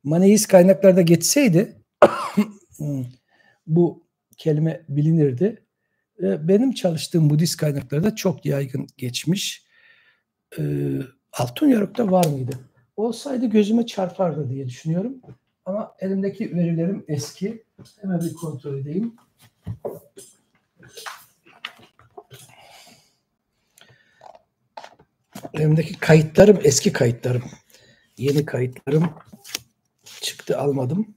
Maneist kaynaklarda geçseydi bu kelime bilinirdi. Benim çalıştığım Budist kaynaklarda çok yaygın geçmiş. Altın Yaruk'ta var mıydı? Olsaydı gözüme çarpardı diye düşünüyorum. Ama elimdeki verilerim eski. Hemen bir kontrol edeyim. Elimdeki kayıtlarım eski kayıtlarım. Yeni kayıtlarım çıktı almadım.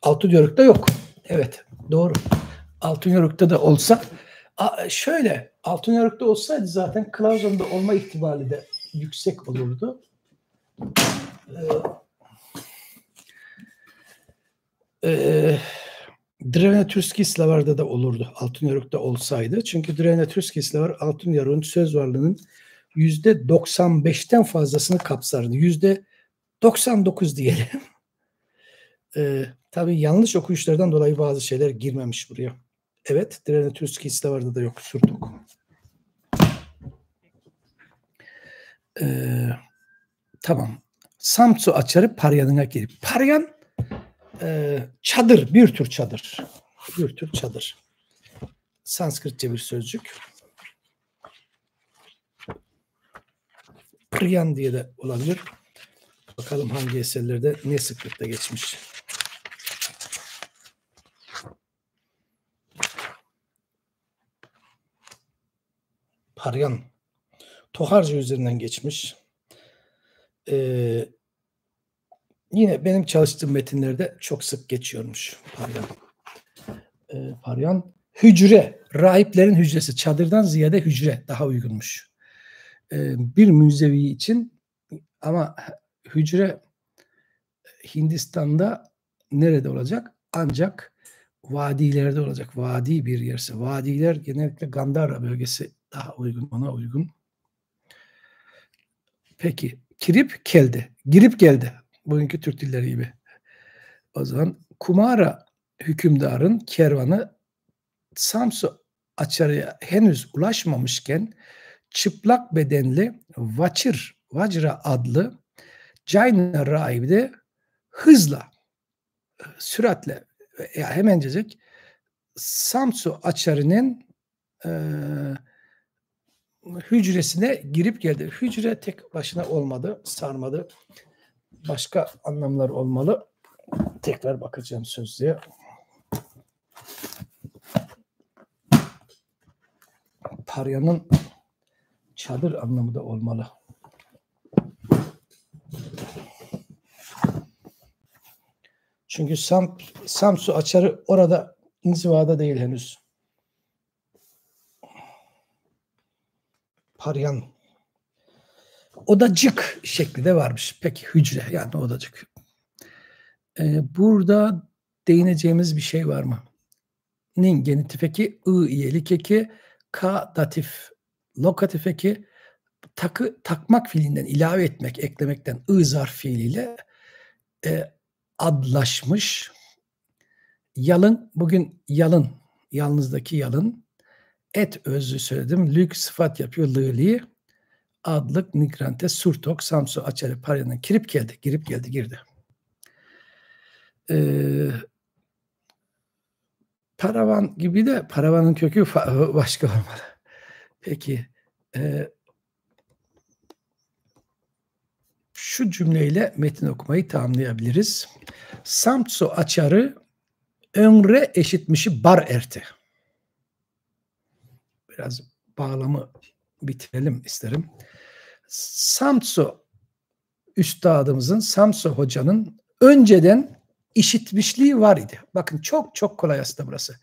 Altın Yaruk'ta yok. Evet doğru. Altın Yaruk'ta da olsa Şöyle, Altınörük'te olsaydı zaten Klauson'da olma ihtimali de yüksek olurdu. Drevne Türkislavar'da da olurdu Altınörük'te olsaydı. Çünkü Drevne Türkislavar Altınörük'ün söz varlığının %95'ten fazlasını kapsardı. %99 diyelim. Tabii yanlış okuyuşlardan dolayı bazı şeyler girmemiş buraya. Evet, Drevne Türkislavar'da da yok. Surduk. Tamam. Samsu açarı Paryan'ına girip. Paryan çadır, bir tür çadır. Bir tür çadır. Sanskritçe bir sözcük. Priyan diye de olabilir. Bakalım hangi eserlerde ne sıklıkta geçmiş. Paryan. Toharca üzerinden geçmiş. Yine benim çalıştığım metinlerde çok sık geçiyormuş Paryan. Paryan hücre, rahiplerin hücresi, çadırdan ziyade hücre daha uygunmuş. Bir müzevi için ama hücre Hindistan'da nerede olacak? Ancak vadilerde olacak. Vadi bir yerse. Vadiler genellikle Gandhara bölgesi daha uygun, ona uygun. Peki, kirip geldi. Girip geldi. Bugünkü Türk dilleri gibi. O zaman Kumara hükümdarın kervanı Samsu açarıya henüz ulaşmamışken çıplak bedenli Vajra adlı Jaina rahibi de hızla, süratle hemencecik Samsu açarının hücresine girip geldi. Hücre tek başına olmadı, sarmadı. Başka anlamlar olmalı. Tekrar bakacağım sözlüğe. Paryanın çadır anlamı da olmalı. Çünkü Samsu açarı orada inzivada değil henüz. Paryan. Odacık şekli de varmış. Peki hücre yani odacık. Burada değineceğimiz bir şey var mı? Nin genitif eki, ı iyelik eki, ka datif lokatif eki, takmak fiilinden ilave etmek, eklemekten ı zarf fiiliyle adlaşmış. Yalın, bugün yalın, yalnızdaki yalın, et özlü söyledim, lük sıfat yapıyor, lığli, adlık, nigrante, surtok, samsu, açarı, paryanın, kirip geldi, girip geldi, girdi. Paravan gibi de paravanın kökü başka olmalı. Peki, şu cümleyle metin okumayı tamamlayabiliriz. Samsu açarı ömre eşitmişi bar erti. Biraz bağlamı bitirelim isterim. Samsu üstadımızın, Samsu hocanın önceden işitmişliği var idi. Bakın çok çok kolay aslında burası.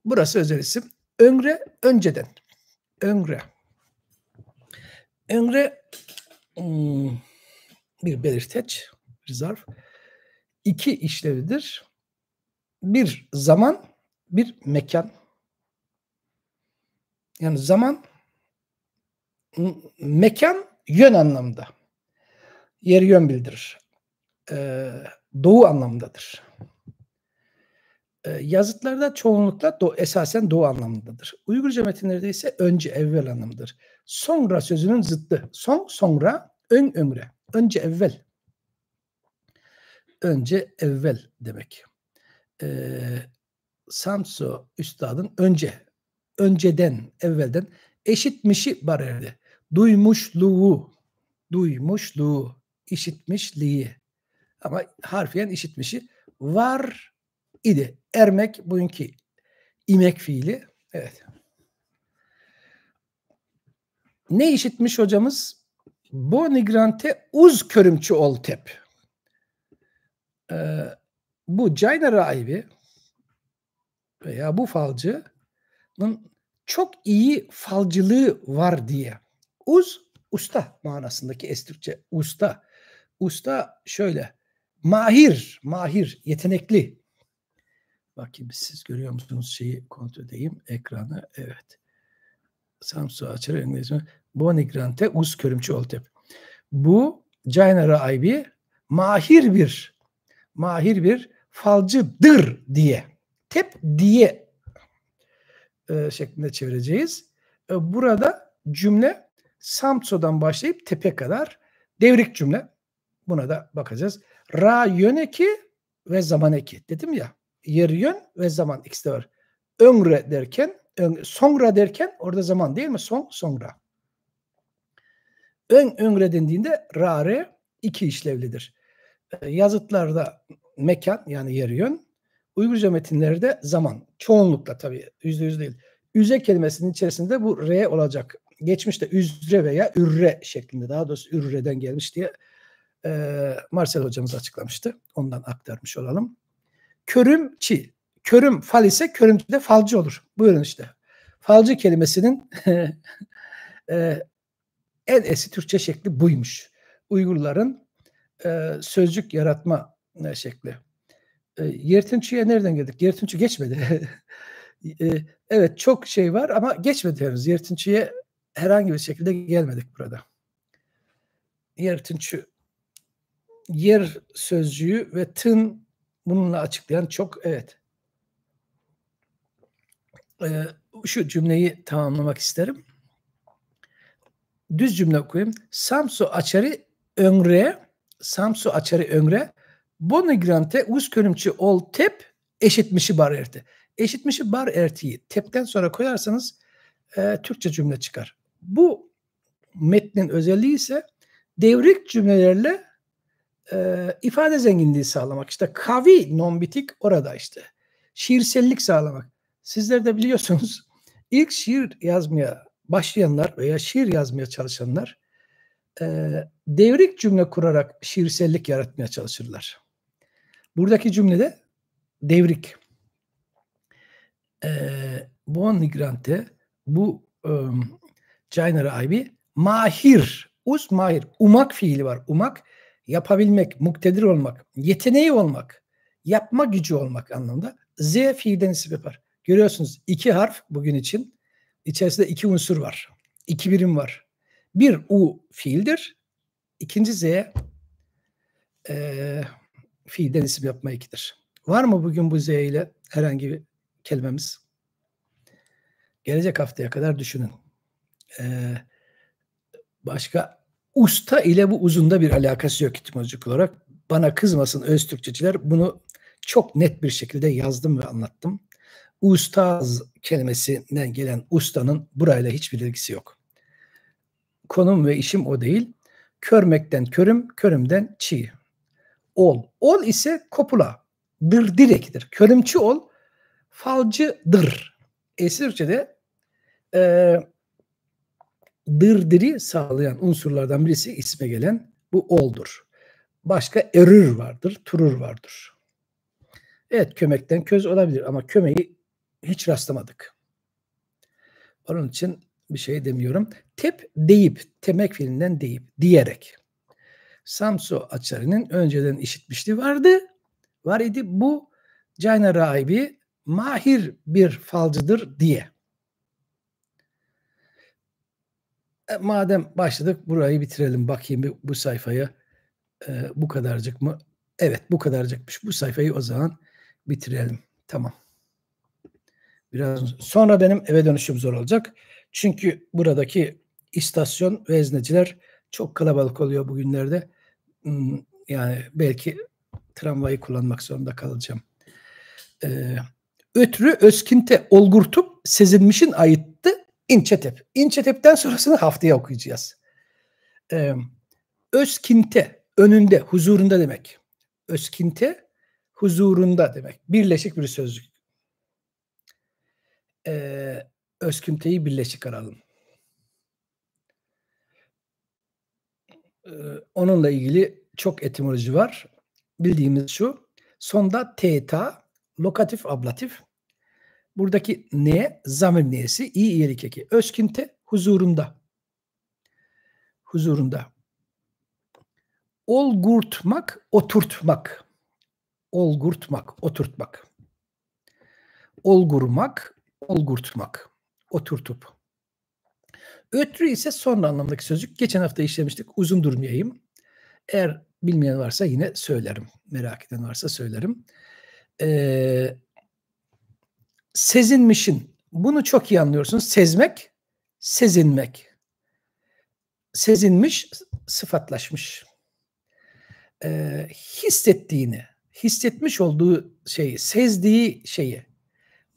Burası özel isim. Ömre önceden. Ömre. Ömre bir belirteç, bir zarf. İki işlevidir. Bir zaman, bir mekan. Yani zaman, mekan yön anlamında. Yer yön bildirir. Doğu anlamındadır. Yazıtlarda çoğunlukla esasen doğu anlamındadır. Uygurca metinlerde ise önce, evvel anlamıdır. Sonra sözünün zıttı. Sonra, ömre. Önce, evvel. Önce, evvel demek. Samsu üstadın önceden, evvelden eşitmişi barerdi. Duymuşluğu, işitmişliği. Ama harfiyen işitmişi var idi. Ermek bugünkü imek fiili. Evet. Ne işitmiş hocamız? Bu nigrante uz körümçü ol tep. Bu Jaina rahibi veya bu falcının çok iyi falcılığı var diye. Usta manasındaki es-Türkçe usta. Usta şöyle, mahir, yetenekli. Bakayım siz görüyor musunuz şeyi kontrol edeyim ekranı. Evet. Samsu açarı İngilizce. Bonigrante us körümçü oltep. Bu Caynara Aybi mahir bir falcıdır diye. Tep diye şeklinde çevireceğiz. Burada cümle Samso'dan başlayıp tepe kadar devrik cümle. Buna da bakacağız. Ra yön eki ve zaman eki. Dedim ya, yer yön ve zaman ikisi de var. Öngre derken, sonra derken orada zaman değil mi? Sonra. Öngre dendiğinde ra re iki işlevlidir. Yazıtlarda mekan yani yer yön, Uygurca metinlerde zaman. Çoğunlukla tabii %100 değil. Üze kelimesinin içerisinde bu re olacak. Geçmişte üzre veya ürre şeklinde, daha doğrusu ürreden gelmiş diye Marcel hocamız açıklamıştı. Ondan aktarmış olalım. Körümçi. Körüm fal ise körümçi de falcı olur. Buyurun işte. Falcı kelimesinin en eski Türkçe şekli buymuş. Uygurların sözcük yaratma şekli. Yertinçi'ye nereden geldik? Yertinçi geçmedi. Evet çok şey var ama geçmedi henüz. Yertinçi'ye herhangi bir şekilde gelmedik burada. Yertinçi yer sözcüğü ve tın bununla açıklayan çok evet. Şu cümleyi tamamlamak isterim. Düz cümle okuyayım. Samsu açarı öngre Bonigrante us körümçü ol tep eşitmişi bar erti. Eşitmişi bar ertiyi tepten sonra koyarsanız Türkçe cümle çıkar. Bu metnin özelliği ise devrik cümlelerle ifade zenginliği sağlamak. İşte kavi non-bitik orada işte. Şiirsellik sağlamak. Sizler de biliyorsunuz ilk şiir yazmaya başlayanlar veya şiir yazmaya çalışanlar devrik cümle kurarak şiirsellik yaratmaya çalışırlar. Buradaki cümlede devrik. Bonigrante bu Caynara Aybi mahir. Umak fiili var. Umak yapabilmek, muktedir olmak, yeteneği olmak, yapma gücü olmak anlamında. Z fiilden isim yapar. Görüyorsunuz 2 harf bugün için. İçerisinde 2 unsur var. 2 birim var. Bir U fiildir. İkinci Z fiilden isim yapma ekidir. Var mı bugün bu Z ile herhangi bir kelimemiz? Gelecek haftaya kadar düşünün. Başka usta ile bu uzunda bir alakası yok etimolojik olarak. Bana kızmasın öz Türkçeciler. Bunu çok net bir şekilde yazdım ve anlattım. Ustaz kelimesinden gelen ustanın burayla hiçbir ilgisi yok. Konum ve işim o değil. Körmekten körüm, körümden çiğ. Ol. Ol ise kopula. Dır direktir. Körümçü ol, falcıdır. Eski Türkçe'de dırdiri sağlayan unsurlardan birisi isme gelen bu oldur. Başka erür vardır, turur vardır. Evet kömekten köz olabilir ama kömeği hiç rastlamadık. Onun için bir şey demiyorum. Tep deyip, temek fiilinden deyip, diyerek. Samso Açarı'nın önceden işitmişliği var idi. Bu Caynara Aybi mahir bir falcıdır diye. Madem başladık burayı bitirelim. Bakayım bu sayfaya bu kadarcık mı? Evet bu kadarcıkmış. Bu sayfayı o zaman bitirelim. Tamam. Biraz sonra benim eve dönüşüm zor olacak. Çünkü buradaki istasyon vezneciler çok kalabalık oluyor bugünlerde. Yani belki tramvayı kullanmak zorunda kalacağım. Ötrü özkinte olgurtup sezinmişin ayıttı İnçetep. İnçetep'ten sonrasını haftaya okuyacağız. Özkinte, önünde, huzurunda demek. Özkinte, huzurunda demek. Birleşik bir sözcük. Özkünte'yi birleşik aralım. Onunla ilgili çok etimoloji var. Bildiğimiz şu. Sonda teta, lokatif, ablatif. Buradaki ne? Zamir neyesi? İ iyilik eki. Özkünte huzurunda. Huzurunda. Olgurtmak, oturtmak. Olgurtmak, oturtmak. Olgurmak, olgurtmak. Oturtup. Ötrü ise son anlamdaki sözcük. Geçen hafta işlemiştik. Uzun durmayayım. Eğer bilmeyen varsa yine söylerim. Merak eden varsa söylerim. Sezinmişin. Bunu çok iyi anlıyorsunuz. Sezmek, sezinmek. Sezinmiş, sıfatlaşmış. Hissettiğini, hissetmiş olduğu şeyi, sezdiği şeyi.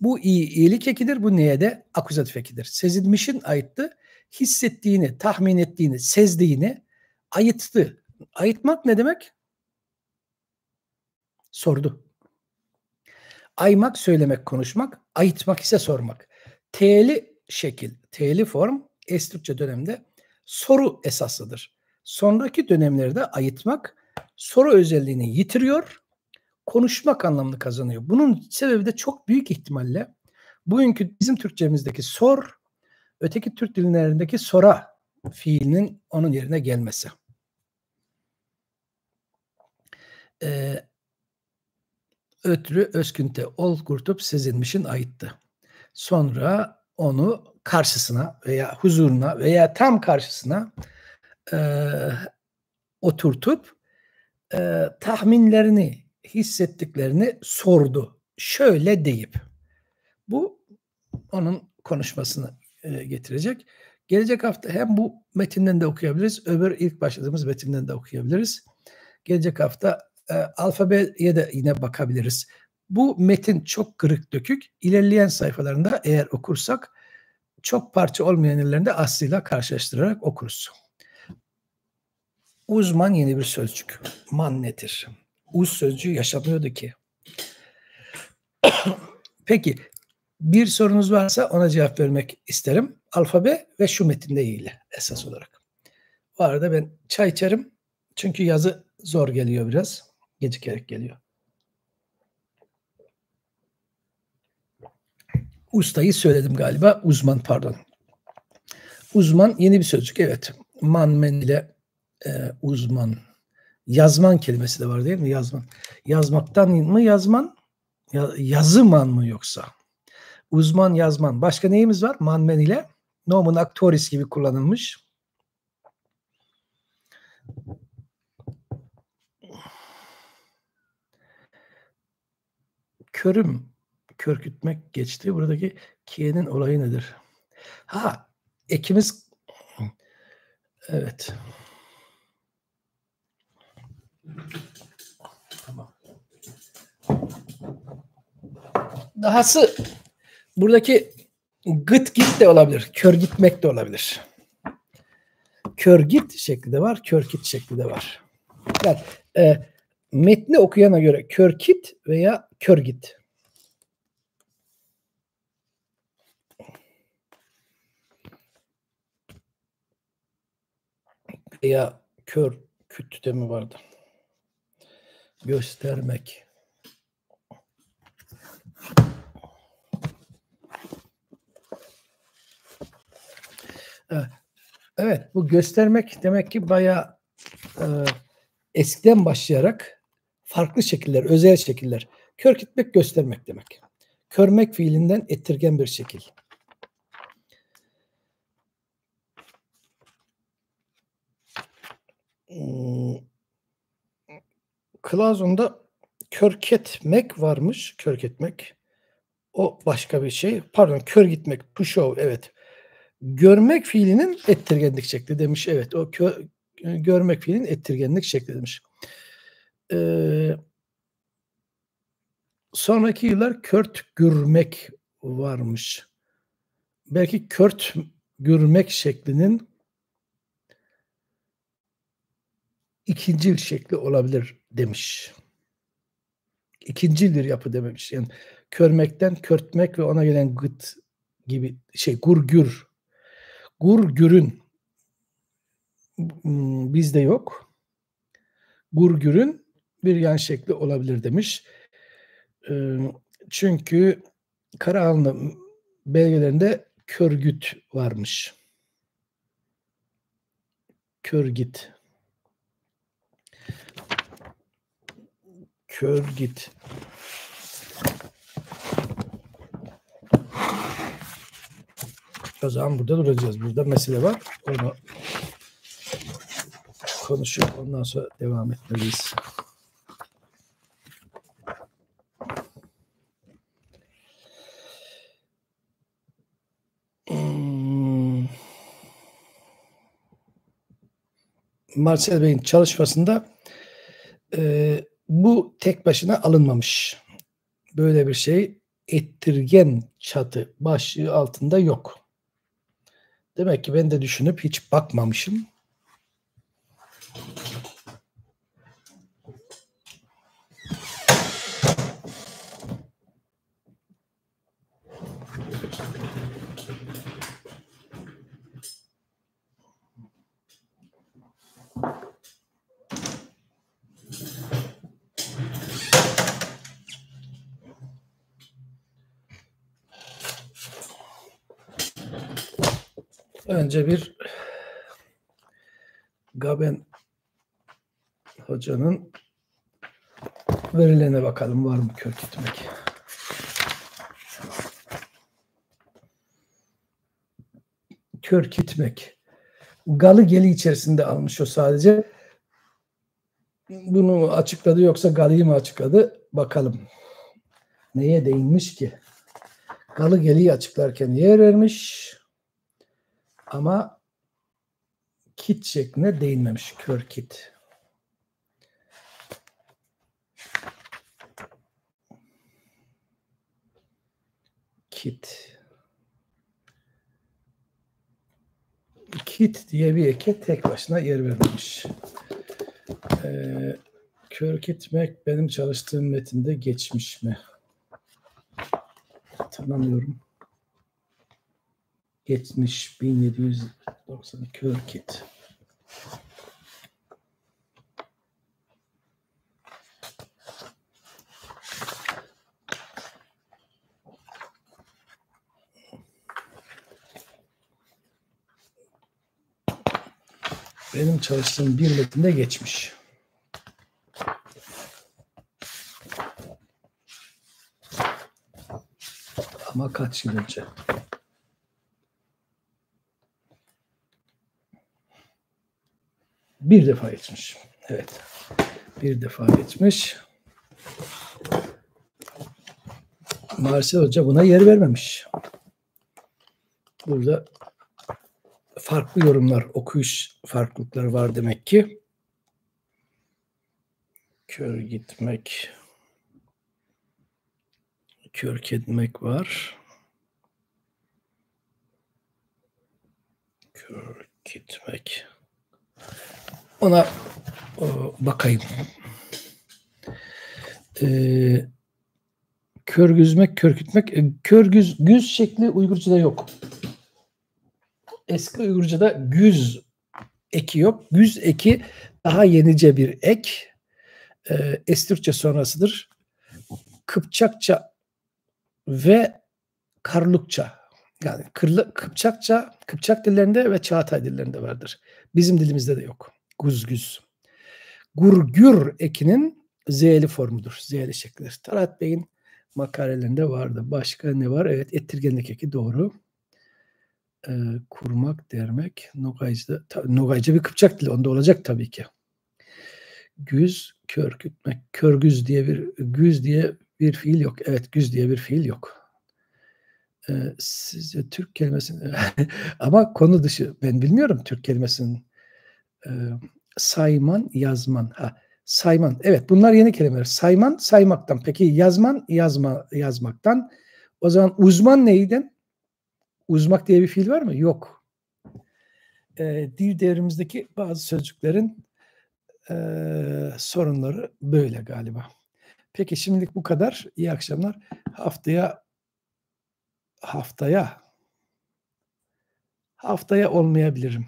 Bu iyilik ekidir, bu neye de akuzatif ekidir. Sezinmişin ayıttı, hissettiğini, tahmin ettiğini, sezdiğini ayıttı. Ayıtmak ne demek? Sordu. Aymak, söylemek, konuşmak. Ayıtmak ise sormak. T'li şekil, T'li form Es-Türkçe dönemde soru esaslıdır. Sonraki dönemlerde ayıtmak soru özelliğini yitiriyor, konuşmak anlamını kazanıyor. Bunun sebebi de çok büyük ihtimalle bugünkü bizim Türkçemizdeki sor, öteki Türk dillerindeki sora fiilinin onun yerine gelmesi. Ötrü özkünte olgurtup sezinmişin ayıttı. Sonra onu karşısına veya huzuruna veya tam karşısına oturtup tahminlerini, hissettiklerini sordu. Şöyle deyip. Bu onun konuşmasını getirecek. Gelecek hafta hem bu metinden de okuyabiliriz, öbür ilk başladığımız metinden de okuyabiliriz. Gelecek hafta alfabeye de yine bakabiliriz. Bu metin çok kırık dökük. İlerleyen sayfalarında eğer okursak çok parça olmayan yerlerinde aslıyla karşılaştırarak okuruz. Uzman yeni bir sözcük. Man nedir? Uz sözcüğü yaşamıyordu ki. Peki bir sorunuz varsa ona cevap vermek isterim. Alfabe ve şu metinde ilgili esas olarak. Bu arada ben çay içerim. Çünkü yazı zor geliyor biraz. Gecikerek geliyor. Ustayı söyledim galiba. Uzman pardon. Uzman yeni bir sözcük. Evet. Man men ile uzman. Yazman kelimesi de var değil mi? Yazman. Yazmaktan mı yazman? Yazıman mı yoksa? Uzman yazman. Başka neyimiz var? Man men ile nomen actoris gibi kullanılmış. Körüm. Körkütmek geçti. Buradaki kiyenin olayı nedir? Ha, ekimiz evet. Tamam. Dahası buradaki gıt git de olabilir. Kör gitmek de olabilir. Kör git şekli de var. Kör git şekli de var. Yani, metni okuyana göre kör git veya kör git. Veya kör küt de mi vardı? Göstermek. Evet, bu göstermek demek ki bayağı eskiden başlayarak farklı şekiller, özel şekiller. Kör gitmek göstermek demek. Körmek fiilinden ettirgen bir şekil. Klazon'da körketmek varmış. Körketmek. O başka bir şey. Pardon, kör gitmek. To show, evet. Görmek fiilinin ettirgenlik şekli demiş. Evet, o görmek fiilinin ettirgenlik şekli demiş. Sonraki yıllar kört gürmek varmış. Belki kört gürmek şeklinin ikincil şekli olabilir demiş. İkincil bir yapı dememiş. Yani körmekten körtmek ve ona gelen gıt gibi şey gurgür. Gurgürün bizde yok. Gurgürün bir yan şekli olabilir demiş. Çünkü Karahanlı belgelerinde Körgüt varmış. Körgit. Körgit. O zaman burada duracağız. Burada mesele var. Onu konuşup ondan sonra devam etmeliyiz. Marcel Bey'in çalışmasında bu tek başına alınmamış. Böyle bir şey ettirgen çatı başlığı altında yok. Demek ki ben de düşünüp hiç bakmamışım. Önce bir Gaben hocanın verilerine bakalım, var mı kök etmek. Kör kitmek. Galı geli içerisinde almış o sadece. Bunu mu açıkladı yoksa Galı'yı mı açıkladı? Bakalım. Neye değinmiş ki? Galı geliyi açıklarken yer vermiş ama kit şekline değinmemiş. Kör kit. Kit. Kit diye bir eke tek başına yer vermemiş. Kör kitmek benim çalıştığım metinde geçmiş mi? Tanımıyorum. Geçmiş 1790 kör kit. Benim çalıştığım bir metinde geçmiş. Ama kaç yıl önce? Bir defa geçmiş. Evet. Bir defa geçmiş. Marcel Hoca buna yer vermemiş. Burada farklı yorumlar, okuyuş farklılıkları var demek ki. Kör gitmek. Kör gitmek var. Kör gitmek. Ona bakayım. Kör güzmek, kör kütmek. Kör güz şekli Uygurca'da yok. Eski Uygurca'da güz eki yok. Güz eki daha yenice bir ek. Es-Türkçe sonrasıdır. Kıpçakça ve Karlukça. Yani Kıpçakça, Kıpçak dillerinde ve Çağatay dillerinde vardır. Bizim dilimizde de yok. Guzgüz. Gurgür ekinin z'li formudur. Z'li şeklidir. Talat Bey'in makalelerinde vardı. Başka ne var? Evet, ettirgenlik eki doğru. Kurmak, dermek, Nogaycı bir Kıpçak dili. Onda olacak tabii ki. Güz, kör kütmek. Körgüz diye bir fiil yok. Evet, güz diye bir fiil yok. Sizce Türk kelimesinin ama konu dışı, ben bilmiyorum Türk kelimesinin sayman, yazman. Sayman. Evet, bunlar yeni kelimeler. Sayman, saymaktan. Peki yazman, yazmaktan. O zaman uzman neyden? Uzmak diye bir fiil var mı? Yok. Dil devrimizdeki bazı sözcüklerin sorunları böyle galiba. Peki şimdilik bu kadar. İyi akşamlar. Haftaya olmayabilirim.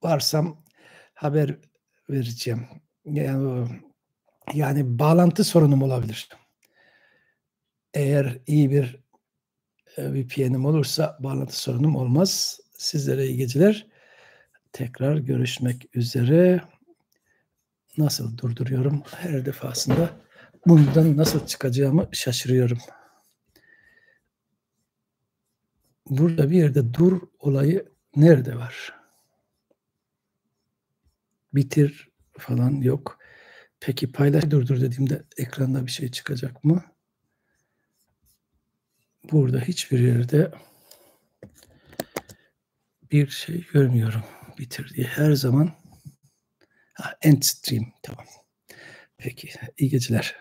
Varsam haber vereceğim. Yani bağlantı sorunum olabilir. Eğer iyi bir VPN'im olursa bağlantı sorunum olmaz. Sizlere iyi geceler. Tekrar görüşmek üzere. Nasıl durduruyorum? Her defasında bundan nasıl çıkacağımı şaşırıyorum. Burada bir yerde dur olayı nerede var? Bitir falan yok. Peki paylaş durdur dediğimde ekranda bir şey çıkacak mı? Burada hiçbir yerde bir şey görmüyorum. Bitir diye her zaman end stream. Tamam. Peki. İyi geceler.